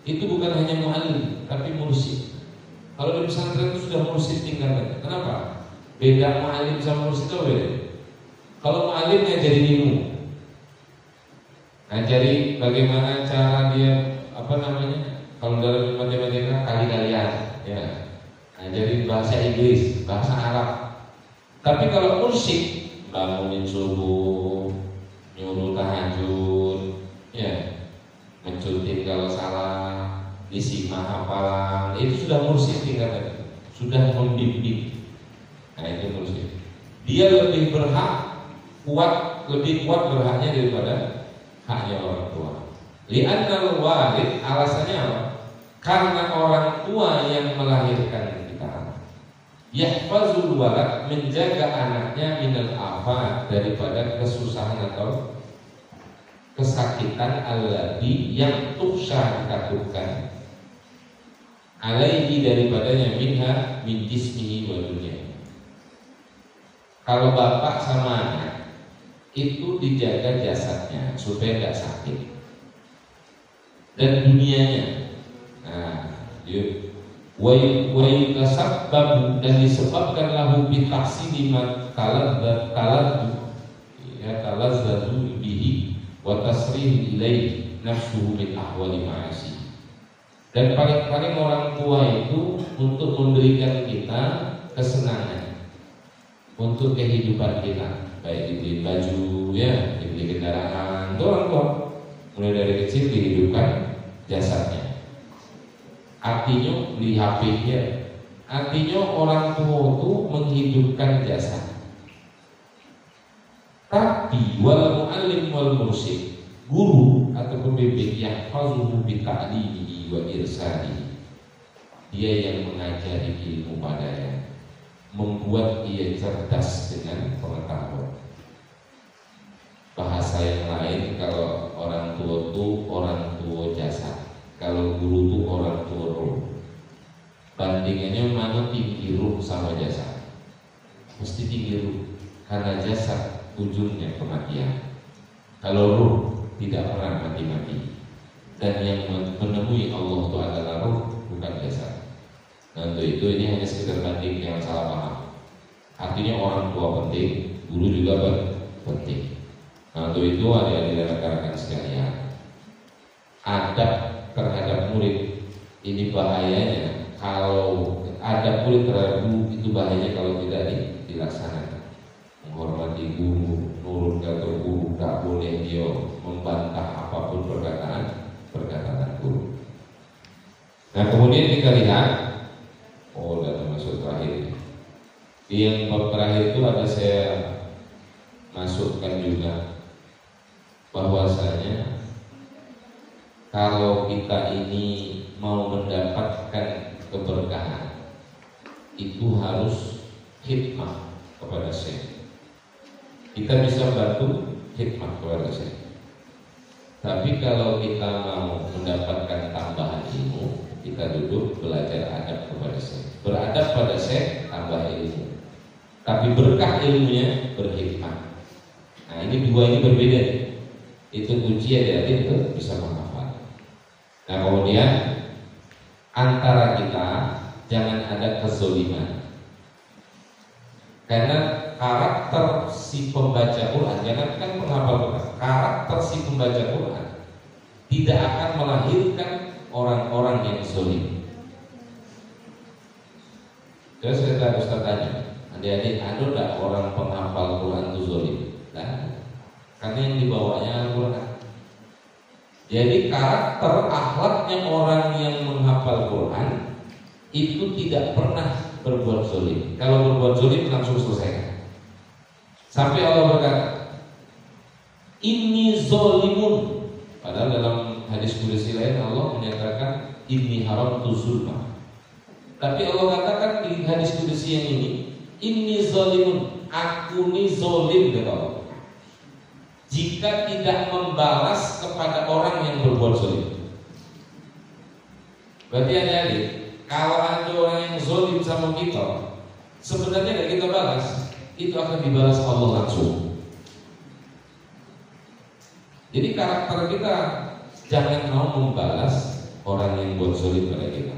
itu bukan hanya mu'allim tapi mursyid. Kalau di pesantren itu sudah mursyid tingkatannya. Kenapa? Beda mu'allim sama mursyid itu beda. Kalau mu'allim ngajarin ilmu, ngajari bagaimana cara dia, kalau dalam matematika kali-kalian, ya, ngajarin bahasa Inggris, bahasa Arab. Tapi kalau mursyid, bangunin subuh, nyuruh tahajud, ya, mencutin kalau salah, disimak hafalan, itu sudah mursyid tingkatnya, sudah membimbing. Nah itu manusia. Dia lebih berhak, lebih kuat berhaknya daripada haknya orang tua. Li'annal walid, alasannya apa? Karena orang tua yang melahirkan kita, yahfazul walad, menjaga anaknya minal afat, daripada kesusahan atau kesakitan alladhi yang tuksha, ditakutkan, alaihi, daripadanya, minha min jismihi wa dunia. Kalau bapak sama anak itu dijaga jasadnya supaya tidak sakit dan dunianya. Nah, wa yutasabbabu, dan disebabkan lahu bi tahsili ma talazzatu bihi wa tasrih ilaihi nafsuhu min ahwali ma'asi. Dan paling-paling orang tua itu untuk memberikan kita kesenangan untuk kehidupan kita, baik dibeli baju, ya, dibeli kendaraan, itu orang tua. Mulai dari kecil dihidupkan jasadnya. Artinya beli HP-nya. Artinya orang tua itu menghidupkan jasad. Tapi wal muallim wal mursyid, guru atau pembimbing, yang fazuhu bi ta'limihi wa irsalihi, dia yang mengajari ilmu padanya, membuat dia cerdas dengan pengetahuan. Bahasa yang lain, kalau orang tua itu orang tua jasad, kalau guru itu orang tua roh. Bandingannya mana tinggi ruh sama jasad? Mesti tinggi ruh, karena jasad ujungnya kematian. Kalau ruh tidak pernah mati-mati. Dan yang menemui Allah itu adalah ruh, bukan jasad. Nah untuk itu ini hanya sekedar banding yang salah paham. Artinya orang tua penting, guru juga penting. Nah untuk itu adik-adik dan rekan-rekan sekalian, adab terhadap murid ini bahayanya. Kalau adab murid terhadap guru itu bahayanya kalau tidak dilaksanakan. Menghormati guru, nurut kata guru, tak boleh dia membantah apapun perkataan guru. Nah kemudian kita lihat, sudah masuk terakhir. Di yang bab terakhir itu ada saya masukkan juga bahwasanya kalau kita ini mau mendapatkan keberkahan itu harus khidmah kepada syekh. Kita bisa bantu khidmah kepada syekh. Tapi kalau kita mau mendapatkan tambahan ilmu, kita duduk belajar adab kepada syekh. Beradab pada syekh, tambah ilmu. Tapi berkah ilmunya berhikmah. Nah ini dua ini berbeda. Itu kunci adik-adik itu bisa menghafal. Nah kemudian antara kita jangan ada kezoliman. Karena karakter si pembaca Quran, jangankan penghafal Quran, karakter si pembaca Quran tidak akan melahirkan orang-orang yang zolim. Terus kita Ustaz tanya, adik-adik ada tak orang penghafal Quran itu zolim? Nah, karena yang dibawanya Al-Quran. Jadi karakter akhlaknya orang yang menghafal Quran itu tidak pernah berbuat zolim. Kalau berbuat zolim langsung selesaikan. Sampai Allah berkata, inni zolimun. Padahal dalam hadis qudsi lain Allah menyatakan inni haramtu zulma. Tapi Allah katakan di hadis qudsi yang ini, inni zolimun, aku ni zolim, kata Allah. Jika tidak membalas kepada orang yang berbuat zolim. Berarti adik-adik, kalau ada orang yang zolim sama kita, sebenarnya tidak kita balas, itu akan dibalas Allah langsung. Jadi karakter kita jangan mau membalas orang yang buat zolim pada kita.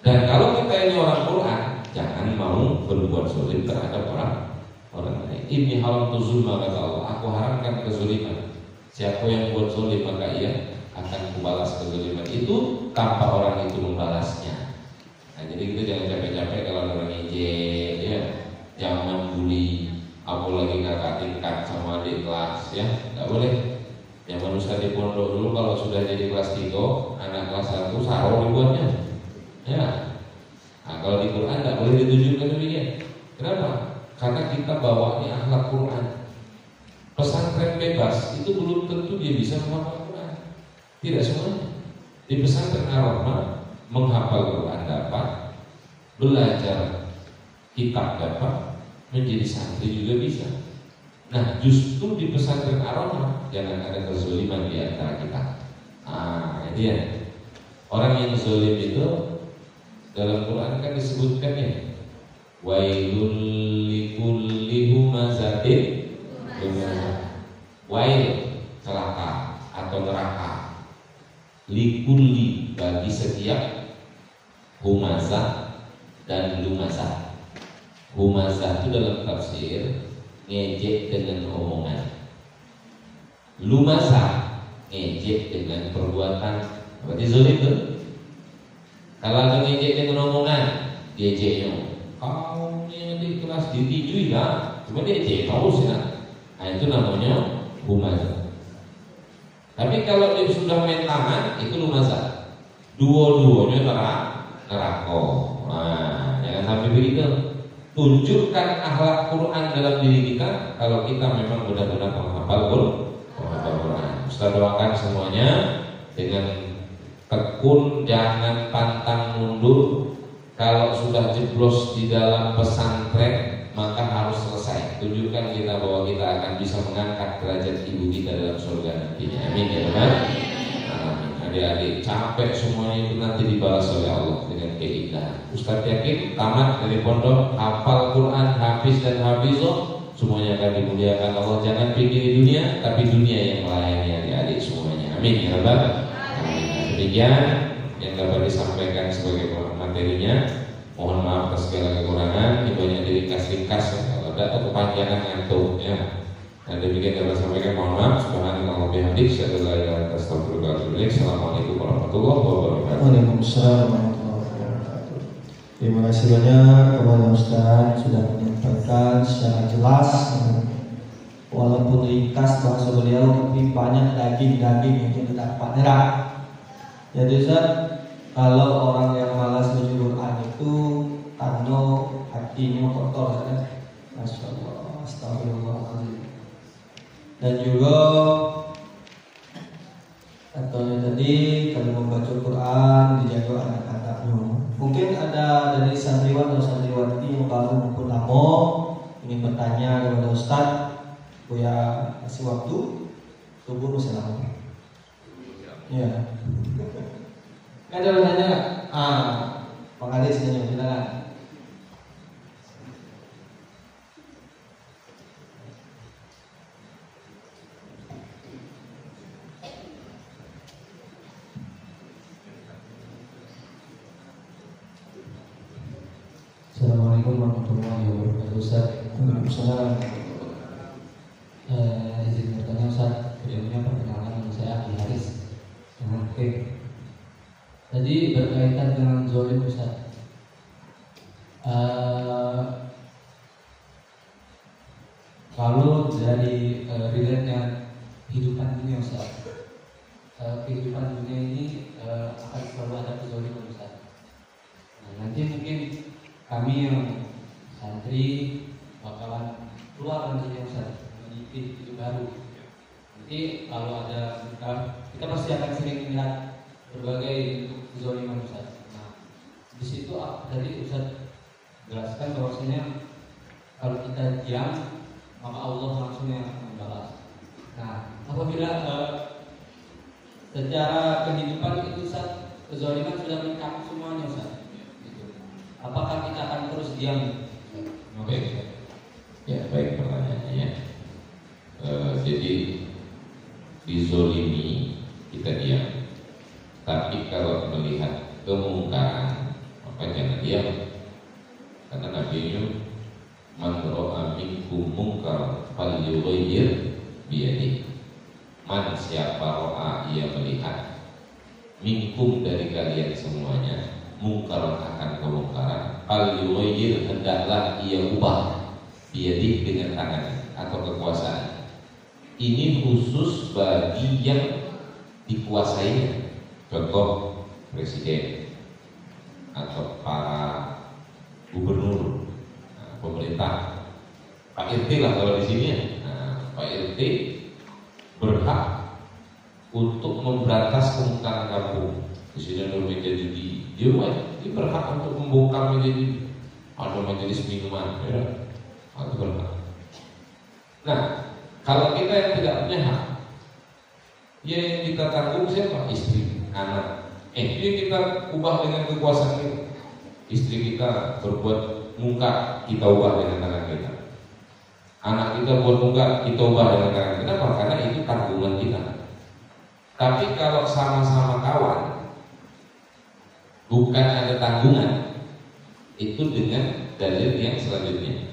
Dan kalau kita ini orang Quran, jangan mau berbuat zolim terhadap orang lain. Ini haram tu zulma, kata Allah. Aku haramkan kezoliman. Siapa yang buat zolim maka ia akan membalas kezoliman itu tanpa orang itu membalasnya. Nah jadi kita jangan capek-capek kalau orang ejek, ya. Jangan bully, apalagi kakak tingkat sama adik kelas, ya. Tidak boleh. Yang manusia di pondok dulu kalau sudah jadi kelas 3, anak kelas 1 sarung dibuatnya. Ya. Nah, kalau di Quran tidak boleh ditunjukkan demikian. Kenapa? Karena kita bawa ini akhlak Quran. Pesantren bebas itu belum tentu dia bisa menghafal Quran. Tidak semuanya. Di pesantren Ar-Rahmah menghafal Quran dapat, belajar kitab dapat, menjadi santri juga bisa. Nah, justru di pesantren Ar-Rahmah jangan ada kezaliman di antara kita. Itu ya. Orang yang zalim itu dalam Quran kan disebutkan ya, wailul likulli humazatin lumazah. Wail, celaka atau neraka. Likulli, bagi setiap humazah dan lumazah. Humazah itu dalam tafsir ngejek dengan omongan. Lumazah ngejek dengan perbuatan. Berarti zalim tuh. Kalau ada ngejek dengan omongan, diejeknya. Kaumnya di kelas ditijui lah, cuma diejek terus ya. Nah itu namanya humazah. Tapi kalau dia sudah main tangan, itu lumazah. Dua-duanya neraka. Nah, jangan sampai begitu. Tunjukkan akhlak Quran dalam diri kita. Kalau kita memang benar-benar menghafal Quran. Ustaz doakan semuanya dengan tekun, jangan pantang mundur. Kalau sudah jeblos di dalam pesantren, maka harus selesai. Tunjukkan kita bahwa kita akan bisa mengangkat derajat ibu kita dalam surga nantinya. Amin ya teman. Amin. Adik-adik capek semuanya itu nanti dibalas oleh Allah dengan keindahan. Ustaz yakin tamat dari pondok, hafal Quran, hafiz dan hafizoh, semuanya akan dimuliakan Allah. Jangan pikir dunia, tapi dunia yang melayani adik-adik semuanya. Amin ya Rabbal. Demikian yang dapat disampaikan sebagai materinya. Mohon maaf atas segala kekurangan. Ini banyak diringkas-ringkas ya. Kalau ada kepanjangan ngantuk ya. Dan demikian dapat disampaikan. Mohon maaf. Subhanallah wa bihamdihi, asyhadu an la ilaha illa anta, astaghfiruka wa atubu ilaik. Assalamualaikum warahmatullahi wabarakatuh. Waalaikumsalam warahmatullahi wabarakatuh. Terima kasih banyak kepada Ustaz sudah menyampaikan secara jelas. Walaupun ringkas bahasa beliau, tapi banyak daging-daging yang kita dapat nerah. Jadi Ustaz, kalau orang yang malas baca Quran itu tanda hatinya kotor kan? Masya Allah, astagfirullahaladzim. Dan juga contohnya tadi kalau membaca Quran dijaga anak-anaknya. Mungkin ada dari santriwan atau santriwati yang baru maupun lama ingin bertanya kepada Ustaz, Buya kasih waktu tunggu selama. Ya. Ada bertanya? Pak Adi senyum, silakan. Assalamualaikum warahmatullahi wabarakatuh. Ustaz. Waalaikumsalam. Izin bertanya Ustaz, sebelumnya perkenalkan nama saya Adi Haris. Oke. Tadi berkaitan dengan zalim Ustaz. Kalau dari relate dengan kehidupan dunia Ustaz, kehidupan dunia ini akan selalu ada kezaliman Ustaz. Nah, nanti mungkin kami yang santri bakalan keluar nantinya Ustaz, meniti hidup baru. Nanti kalau ada kita pasti akan sering melihat berbagai bentuk kezaliman Ustaz. Nah, di situ tadi Ustaz jelaskan bahwasanya kalau kita diam maka Allah langsung yang membalas. Nah, apabila secara kehidupan itu Ustaz, kezaliman sudah mencakup semuanya Ustaz. Gitu. Apakah kita akan terus diam? Baik. Ya, baik pertanyaannya ya. Jadi dizolimi kita diam. Tapi kalau melihat kemungkaran maka jangan diam. Karena Nabi man ra'a minkum munkar falyughayyir biyadihi. Man siapa ra'a ia melihat minkum dari kalian semuanya mungkaran akan kemungkaran falyughayyir hendaklah ia ubah biyadihi dengan tangan atau kekuasaan. Ini khusus bagi yang dikuasainya. Contoh presiden atau para gubernur, pemerintah, Pak RT lah kalau di sini ya. Pak RT berhak untuk memberantas kemungkaran kampung. Di sini ada menjadi dia berhak untuk membongkar menjadi ada majelis minuman, ya, itu berhak. Nah, kalau kita yang tidak punya hak, ya yang kita tanggung siapa? Istri, anak. Ini kita ubah dengan kekuasaan kita. Istri kita berbuat mungkar, kita ubah dengan tangan kita. Anak kita buat mungkar, kita ubah dengan tangan kita. Kenapa? Karena itu tanggungan kita. Tapi kalau sama-sama kawan, bukan ada tanggungan, itu dengan dalil yang selanjutnya.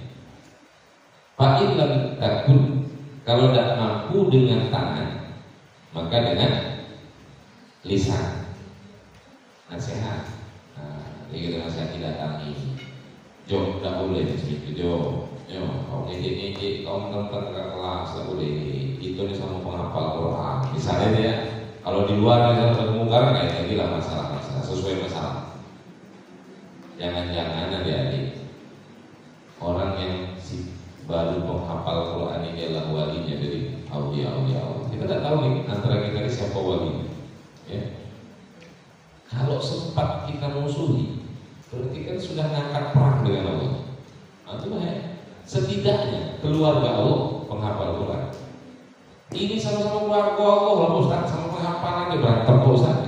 Fa'illam takun, kalau tidak mampu dengan tangan, maka dengan lisan, nasihat. Ini kita nasihat didatangi. Jo, tidak boleh seperti Jo. Kau ngejek, kau menonton ke kelas, tidak boleh. Itu nih sama penghafal Quran. Misalnya dia, kalau di luar misalnya kemungkaran kayak tadi lah masalah sesuai masalah. Jangan-jangan adik-adik orang yang baru menghafal Quran ini adalah walinya dari aulia Allah. Kita tidak tahu nih antara kita ini siapa wali. Ya. Kalau sempat kita musuhi, berarti kan sudah ngangkat perang dengan Allah. Itu bahaya. Setidaknya keluarga Allah penghafal Quran. Ini sama-sama keluarga Allah, Ustaz, sama penghafalan berantem Ustaz.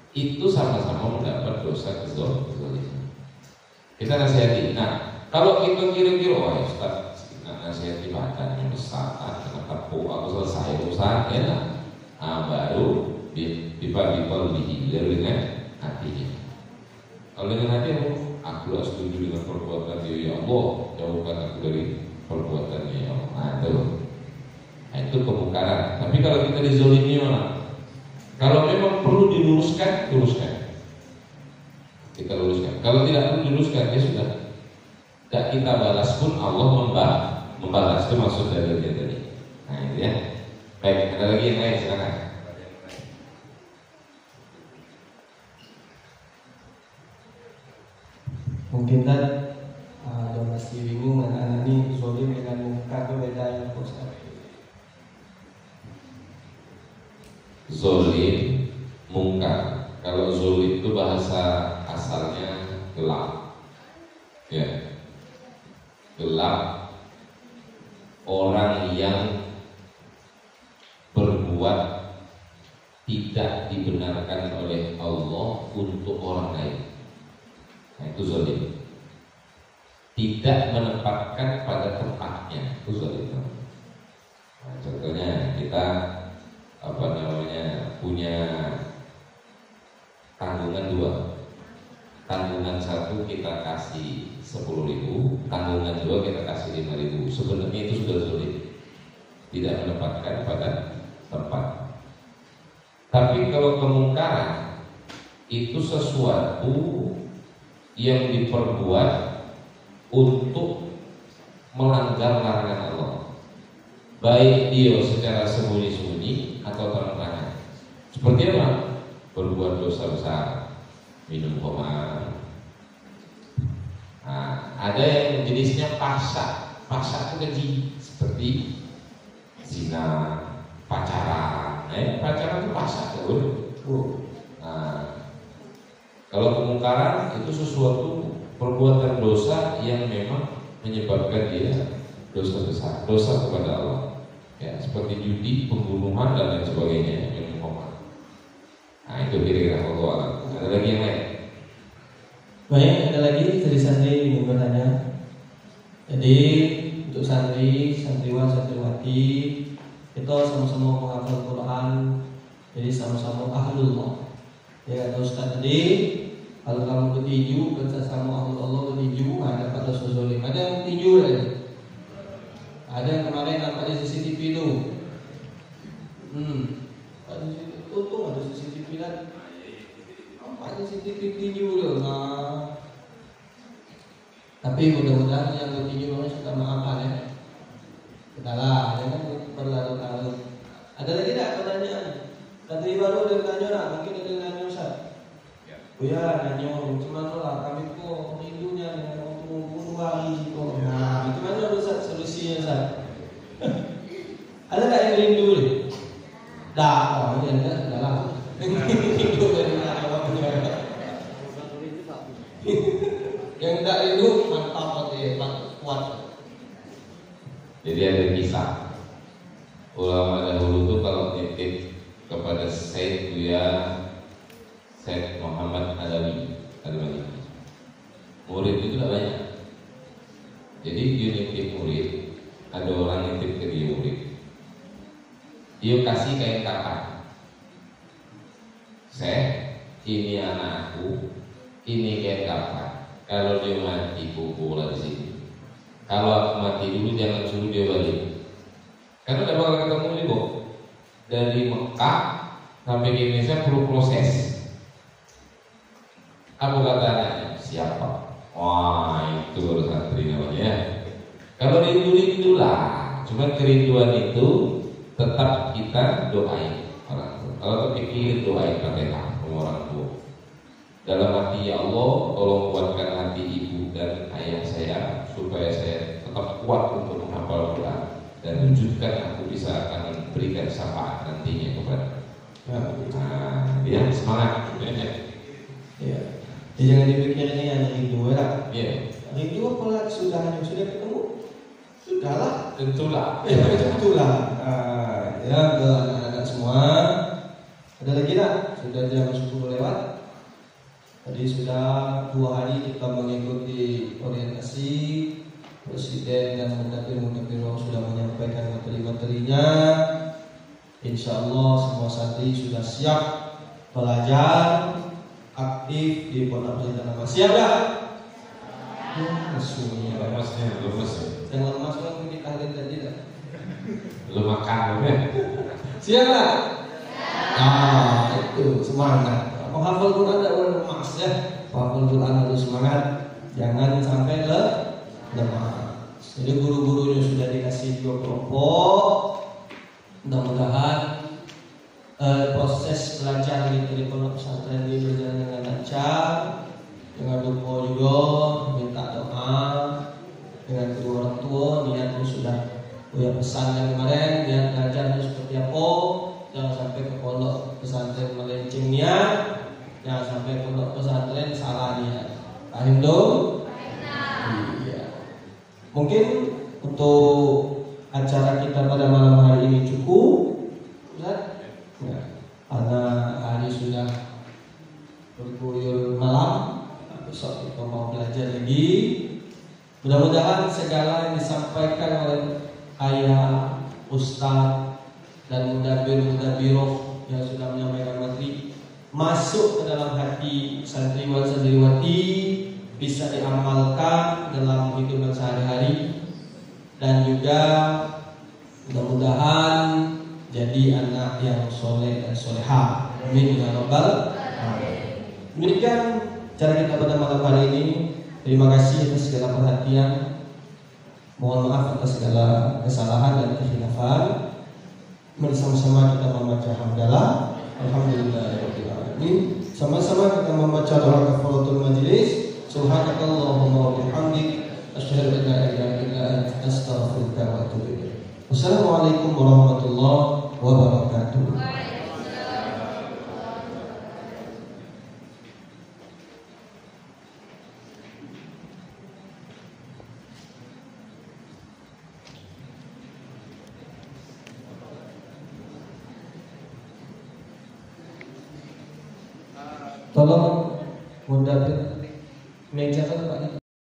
Itu sama-sama mendapat dosa kezaliman. Kita nasihati. Nah, kalau kita kira-kira Ustaz, nasihati badan yang besar, kenapa aku selesai Ustaz, ya, baru dibagi-bagi dengan hatinya. Kalau dengan hati aku setuju dengan perbuatan dia, ya Allah, jauhkan aku dari perbuatannya, ya Allah. Itu kemungkaran. Tapi kalau kita dizalimi orang, kalau memang perlu diluruskan, luruskan. Kita luruskan. Kalau tidak perlu diluruskan, ya sudah. Tak kita balas pun Allah membalas. Itu maksud dari dia tadi. Nah itu ya. Baik, ada lagi yang lain, silakan. Mungkin kan ada masih bingung anak-anak ini zolim dengan mungkar itu beda ya Ustaz. Zolim, mungkar. Kalau zolim itu bahasa asalnya gelap, ya, gelap. Orang yang berbuat tidak dibenarkan oleh Allah untuk orang lain. Nah, itu zolim. Tidak menempatkan pada tempatnya, itu zolim. Nah, contohnya kita punya tanggungan 2. Tanggungan 1 kita kasih 10.000, tanggungan 2 kita kasih 5.000. Sebenarnya itu sudah zolim. Tidak menempatkan pada tempat. Tapi kalau kemungkaran itu sesuatu yang diperbuat untuk melanggar larangan Allah, baik dia secara sembunyi-sembunyi atau terang-terangan. Seperti apa? Berbuat dosa besar, minum khamar. Nah, ada yang jenisnya paksa itu keji, seperti zina, pacaran. Pacaran itu paksa, Nah, kalau kemungkaran itu sesuatu perbuatan dosa yang memang menyebabkan dia dosa besar, dosa kepada Allah. Ya, seperti judi, pembunuhan dan lain sebagainya, minum khamar. Nah, itu kira-kira Allah. Ada lagi yang lain? Baik, ada lagi dari santri ingin bertanya. Jadi untuk santri, santriwan, santriwati kita sama-sama menghafal Quran, jadi sama-sama ahlullah. Ya kata Ustaz tadi, kalau kamu bertinju bersama Allah bertinju, ada pada zolim. Ada yang tinju tadi. Ada yang kemarin nampak di CCTV itu. Ada tuh ada CCTV tadi. Nampak di CCTV tinju loh. Nah, tapi mudah-mudahan yang bertinju orang sudah maafkan ya. Ketalah, jangan berlarut-larut. Ada lagi tak pertanyaan? Tadi baru ada pertanyaan, mungkin ada yang nanya Ustaz. ya nanya gimana lah kami kok rindunya dengan waktu bunuh hari kok. Nah, gimana Ustaz solusinya Ustaz? Ada nggak yang rindu nih? Dah, oh ya enggak lah. Rindu dari mana waktunya? Yang tidak rindu mantap kuat. Jadi ada kisah ulama dahulu tuh kalau titip kepada Said Buya Said Muhammad Adawi, murid itu tidak banyak. Jadi dia nitip murid, ada orang nitip ke dia murid, dia kasih kain kapan. Ini anakku, ini kain kapan. Kalau dia mati kubur di sini. Kalau aku mati dulu jangan suruh dia balik. Karena udah bakal ketemu nih Bo. Dari Mekah sampai ke Indonesia perlu proses. Apa kata anaknya? Siapa? Wah itu baru santri namanya. Kalau rindu-rindulah. Cuma kerinduan itu tetap kita doain orang tua. Kalau kepikir doain Fatihah orang tua. Dalam hati ya Allah, tolong kuatkan hati ibu dan ayah saya supaya saya tetap kuat untuk menghafal Quran dan wujudkan aku bisa akan berikan syafaat nantinya kepada. Dia semangat. Ya. Jangan dipikir ini hanya rindu lah. Ya. Rindu apalagi sudah ketemu. Sudahlah. Tentulah. Ya tentulah. Ya ke anak-anak semua. Ada lagi tak? Sudah jam 10 lewat. Tadi sudah 2 hari kita mengikuti orientasi. Presiden dan mudafir sudah menyampaikan materi-materinya. Insya Allah semua santri sudah siap belajar aktif di Pondok Pesantren. Siap tak? Lemas. Yang lemas kan kita hari tadi tak? Belum makan ya? Siap tak? Itu semangat. Menghafal Quran tidak boleh lemas ya. Menghafal Quran harus semangat. Jangan sampai lemas. Jadi guru-gurunya sudah dikasih 2 kelompok. Mudah-mudahan proses belajar di pondok pesantren ini berjalan dengan lancar. Dengan doa juga, minta doa dengan kedua orang tua. Niatnya sudah Buya pesankan kemarin, niat belajarnya seperti apa. Jangan sampai ke pondok pesantren melenceng niat. Jangan sampai pondok pesantren salah niat. Paham dong? Iya. Mungkin untuk acara kita pada malam hari ini cukup, Ustaz? Ya. Karena hari sudah berguyur malam, besok kita mau belajar lagi. Mudah-mudahan segala yang disampaikan oleh ayah, ustaz, dan mudabir-mudabiroh yang sudah menyampaikan materi masuk ke dalam hati santriwan santriwati, bisa diamalkan dalam kehidupan sehari-hari, dan juga mudah-mudahan jadi anak yang soleh dan solehah. Amin ya rabbal alamin. Demikian cara kita pada malam hari ini. Terima kasih atas segala perhatian. Mohon maaf atas segala kesalahan dan kekhilafan. Mari sama-sama kita membaca hamdalah. Alhamdulillahirabbil alamin. Sama-sama kita membaca doa kafaratul majelis. Subhanakallahumma wa bihamdik, asyhadu an la ilaha illa anta, astaghfiruka wa atubu ilaik. Wassalamualaikum warahmatullahi wabarakatuh. Tolong mudabir meja kan Pak.